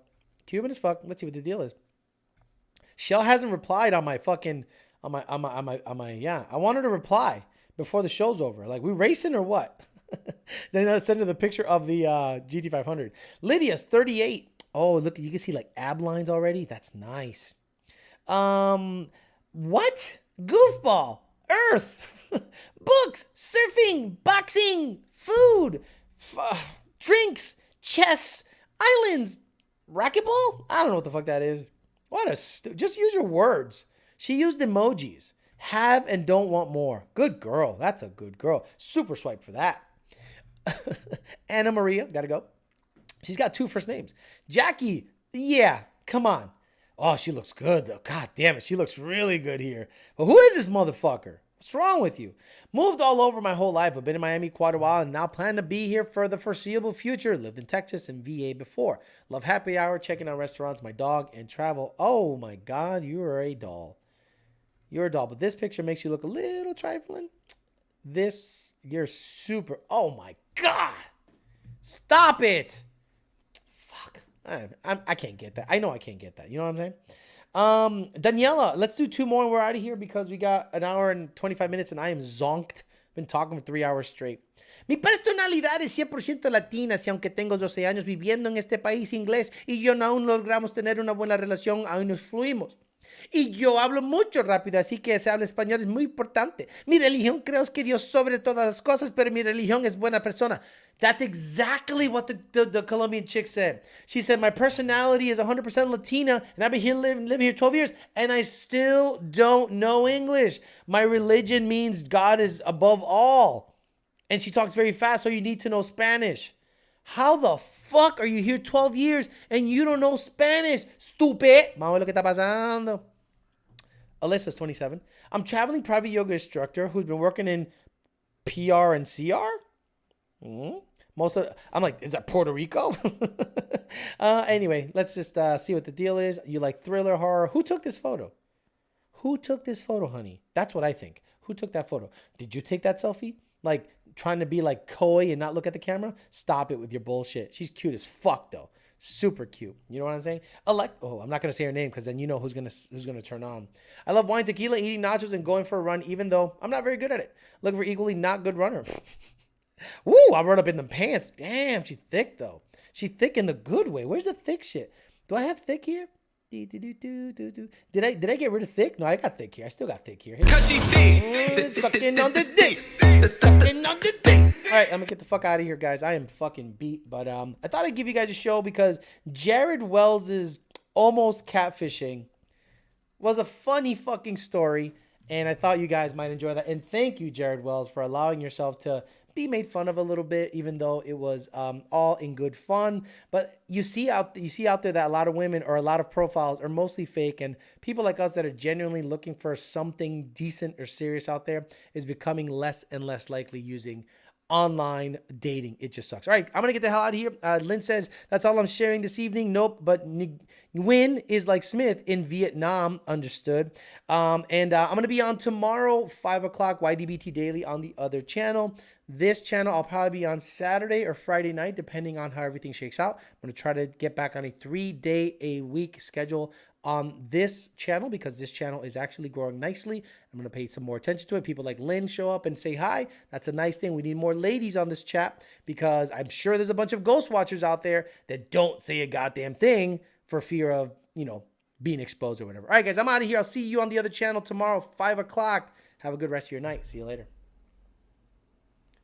Let's see what the deal is. Shell hasn't replied on my fucking, yeah. I want her to reply before the show's over. Like, we racing or what? Then I send her the picture of the GT500. Lydia's 38. Oh, look, you can see like ab lines already. That's nice. What? Goofball. Earth. Books. Surfing. Boxing. Food. Drinks. Chess. Islands. Racquetball? I don't know what the fuck that is. Just use your words. She used emojis. Have and don't want more. Good girl. That's a good girl. Super swipe for that. Anna Maria. Gotta go. She's got 2 first names. Jackie. Yeah. Come on. Oh, she looks good though. God damn it. She looks really good here. But who is this motherfucker? What's wrong with you? Moved all over my whole life. I've been in Miami quite a while and now plan to be here for the foreseeable future. Lived in Texas and VA before. Love happy hour, checking out restaurants, my dog, and travel. Oh my God, you are a doll. You're a doll. But this picture makes you look a little trifling. You're super. Oh my God. Stop it. Fuck. I can't get that. I know I can't get that. You know what I'm saying? Daniela, let's do 2 more and we're out of here because we got 1 hour and 25 minutes and I am zonked. Been talking for 3 hours straight. Mi personalidad es 100% latina, si aunque tengo 12 años viviendo en este país inglés y yo no aún logramos tener una buena relación, aún nos fluimos. Y yo hablo mucho rápido, así que se habla español es muy importante. Mi religión creo que Dios sobre todas las cosas, pero mi religión es buena persona. That's exactly what the Colombian chick said. She said, my personality is 100% Latina, and I've been here living here 12 years, and I still don't know English. My religion means God is above all. And she talks very fast, so you need to know Spanish. How the fuck are you here 12 years and you don't know Spanish? Stupid. Vamos a ver lo que está pasando. Alyssa's 27. I'm traveling private yoga instructor who's been working in PR and CR. I'm like, is that Puerto Rico? Anyway, let's just see what the deal is. You like thriller horror? Who took this photo? Who took this photo, honey? That's what I think. Who took that photo? Did you take that selfie? Like trying to be like coy and not look at the camera? Stop it with your bullshit. She's cute as fuck though. Super cute. You know what I'm saying? I'm not gonna say her name because then you know who's gonna turn on. I love wine, tequila, eating nachos, and going for a run, even though I'm not very good at it. Looking for equally not good runner. Woo! I run up in the pants. Damn, she's thick though. She's thick in the good way. Where's the thick shit? Do I have thick here? Did I get rid of thick? No, I got thick here. I still got thick here. Cause she thick. Sucking on the dick. Sucking on the dick. All right, I'm gonna get the fuck out of here, guys. I am fucking beat, but I thought I'd give you guys a show because Jared Wells's almost catfishing was a funny fucking story, and I thought you guys might enjoy that. And thank you, Jared Wells, for allowing yourself to be made fun of a little bit, even though it was all in good fun. But you see out there that a lot of women or a lot of profiles are mostly fake, and people like us that are genuinely looking for something decent or serious out there is becoming less and less likely using online dating. It just sucks. All right, I'm gonna get the hell out of here. Lynn says that's all I'm sharing this evening. Nope, but Nguyen is like Smith in Vietnam. Understood. And I'm gonna be on tomorrow 5 o'clock YDBT Daily on the other channel. This channel I'll probably be on Saturday or Friday night depending on how everything shakes out. I'm gonna try to get back on a 3-day-a-week schedule on this channel because this channel is actually growing nicely. I'm going to pay some more attention to it. People like Lynn show up and say hi. That's a nice thing. We need more ladies on this chat because I'm sure there's a bunch of ghost watchers out there that don't say a goddamn thing for fear of, being exposed or whatever. All right, guys, I'm out of here. I'll see you on the other channel tomorrow, 5 o'clock. Have a good rest of your night. See you later.